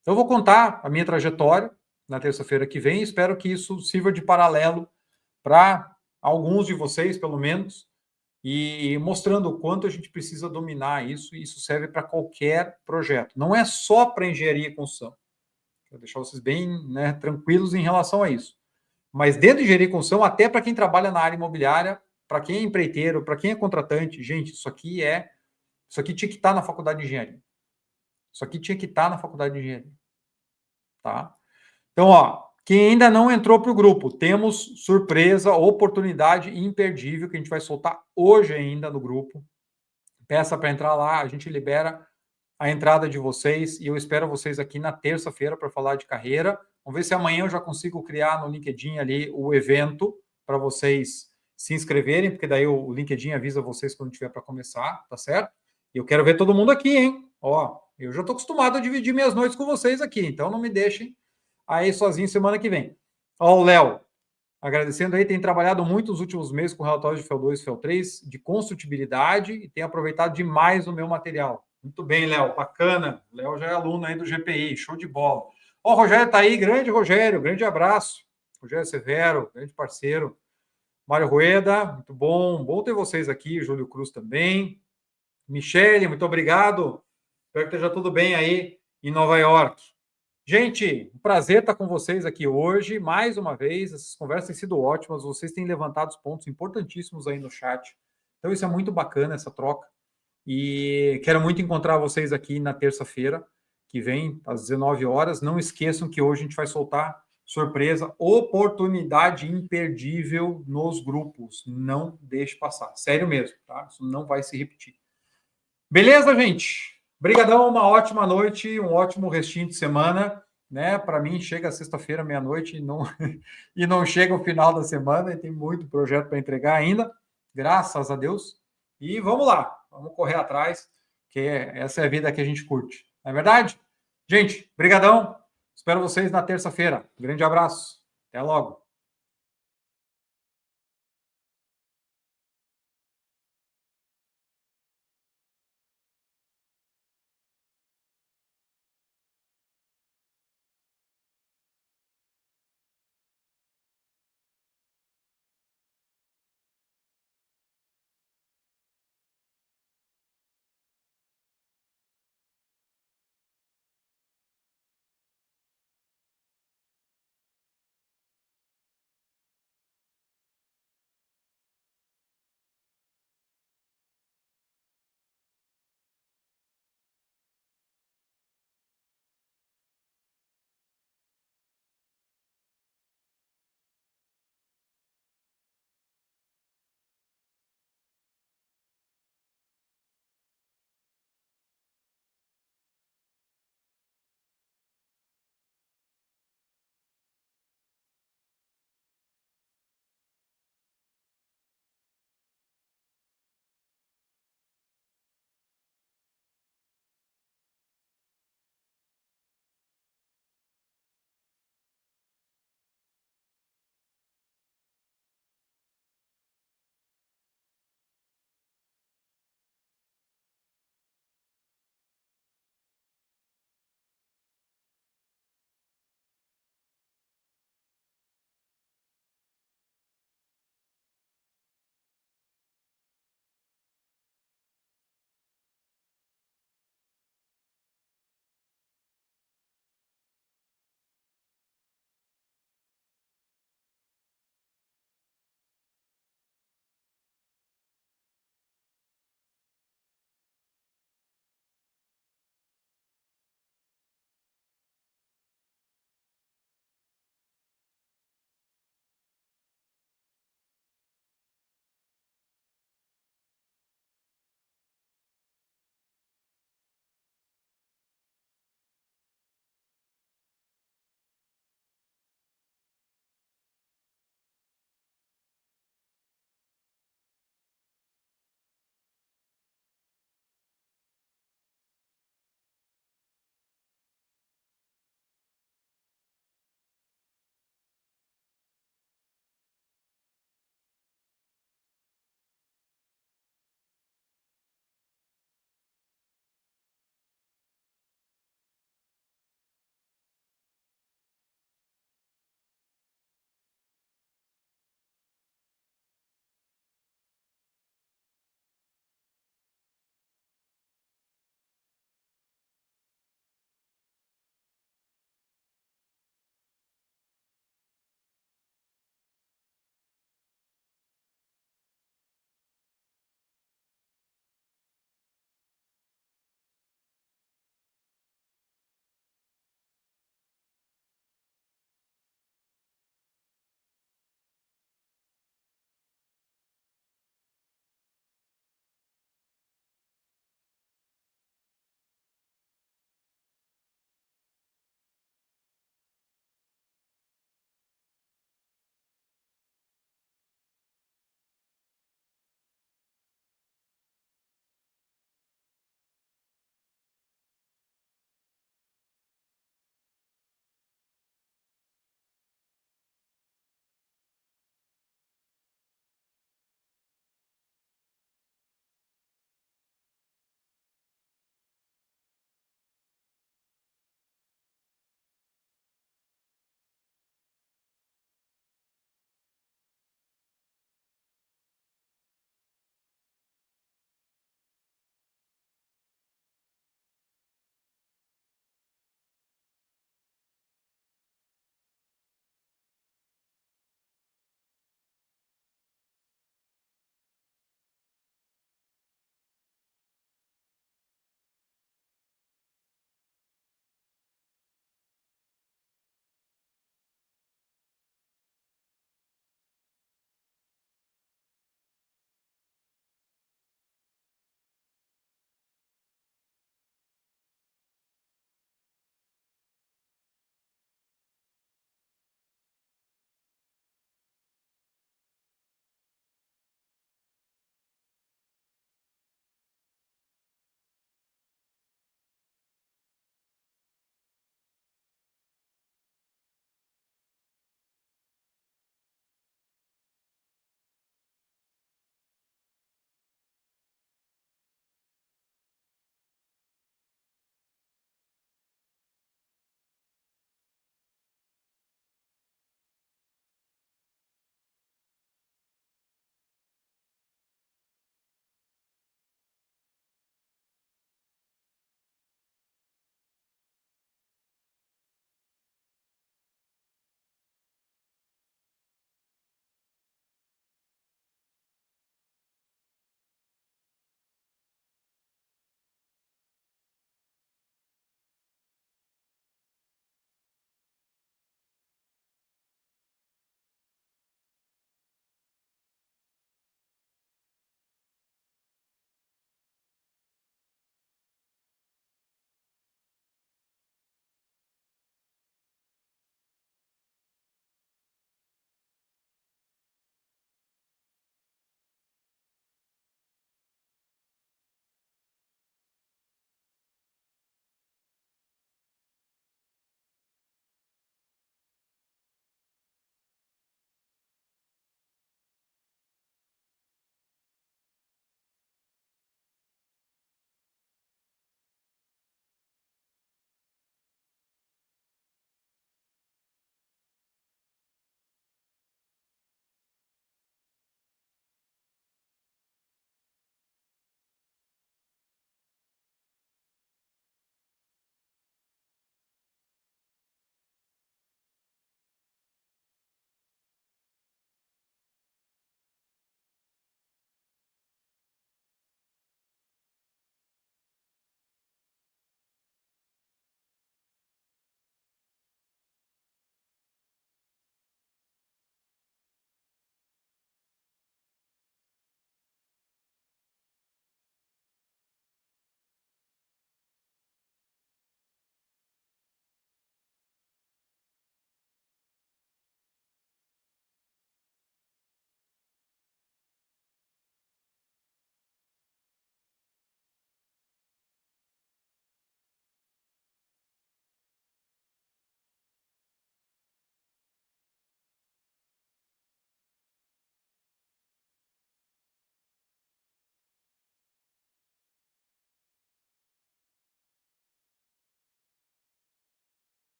Então, eu vou contar a minha trajetória na terça-feira que vem. Espero que isso sirva de paralelo para alguns de vocês, pelo menos, e mostrando o quanto a gente precisa dominar isso, e isso serve para qualquer projeto. Não é só para engenharia e construção. Quero deixar vocês bem, né, tranquilos em relação a isso. Mas dentro de engenharia e construção, até para quem trabalha na área imobiliária, para quem é empreiteiro, para quem é contratante, gente, isso aqui tinha que estar na faculdade de engenharia. Isso aqui tinha que estar na faculdade de engenharia. Tá? Então, ó, quem ainda não entrou para o grupo, temos surpresa, oportunidade imperdível que a gente vai soltar hoje ainda no grupo. Peça para entrar lá, a gente libera a entrada de vocês e eu espero vocês aqui na terça-feira para falar de carreira. Vamos ver se amanhã eu já consigo criar no LinkedIn ali o evento para vocês se inscreverem, porque daí o LinkedIn avisa vocês quando tiver para começar, tá certo? E eu quero ver todo mundo aqui, hein? Ó, eu já estou acostumado a dividir minhas noites com vocês aqui, então não me deixem aí sozinho semana que vem. Ó, o Léo, agradecendo aí, tem trabalhado muito nos últimos meses com relatórios de FEL2 e FEL3 de construtibilidade e tem aproveitado demais o meu material. Muito bem, Léo, bacana. O Léo já é aluno aí do GPI, show de bola. Ó, o Rogério tá aí, grande Rogério, grande abraço. Rogério Severo, grande parceiro. Mário Rueda, muito bom. Bom ter vocês aqui, Júlio Cruz também. Michele, muito obrigado. Espero que esteja tudo bem aí em Nova York. Gente, um prazer estar com vocês aqui hoje, mais uma vez. Essas conversas têm sido ótimas, vocês têm levantado os pontos importantíssimos aí no chat. Então, isso é muito bacana, essa troca. E quero muito encontrar vocês aqui na terça-feira, que vem, às 19 horas. Não esqueçam que hoje a gente vai soltar surpresa, oportunidade imperdível nos grupos. Não deixe passar. Sério mesmo, tá? Isso não vai se repetir. Beleza, gente? Obrigadão, uma ótima noite, um ótimo restinho de semana, né? Para mim chega sexta-feira, meia-noite, e não chega o final da semana, e tem muito projeto para entregar ainda, graças a Deus. E vamos lá, vamos correr atrás, que essa é a vida que a gente curte. Não é verdade? Gente, brigadão. Espero vocês na terça-feira. Grande abraço. Até logo.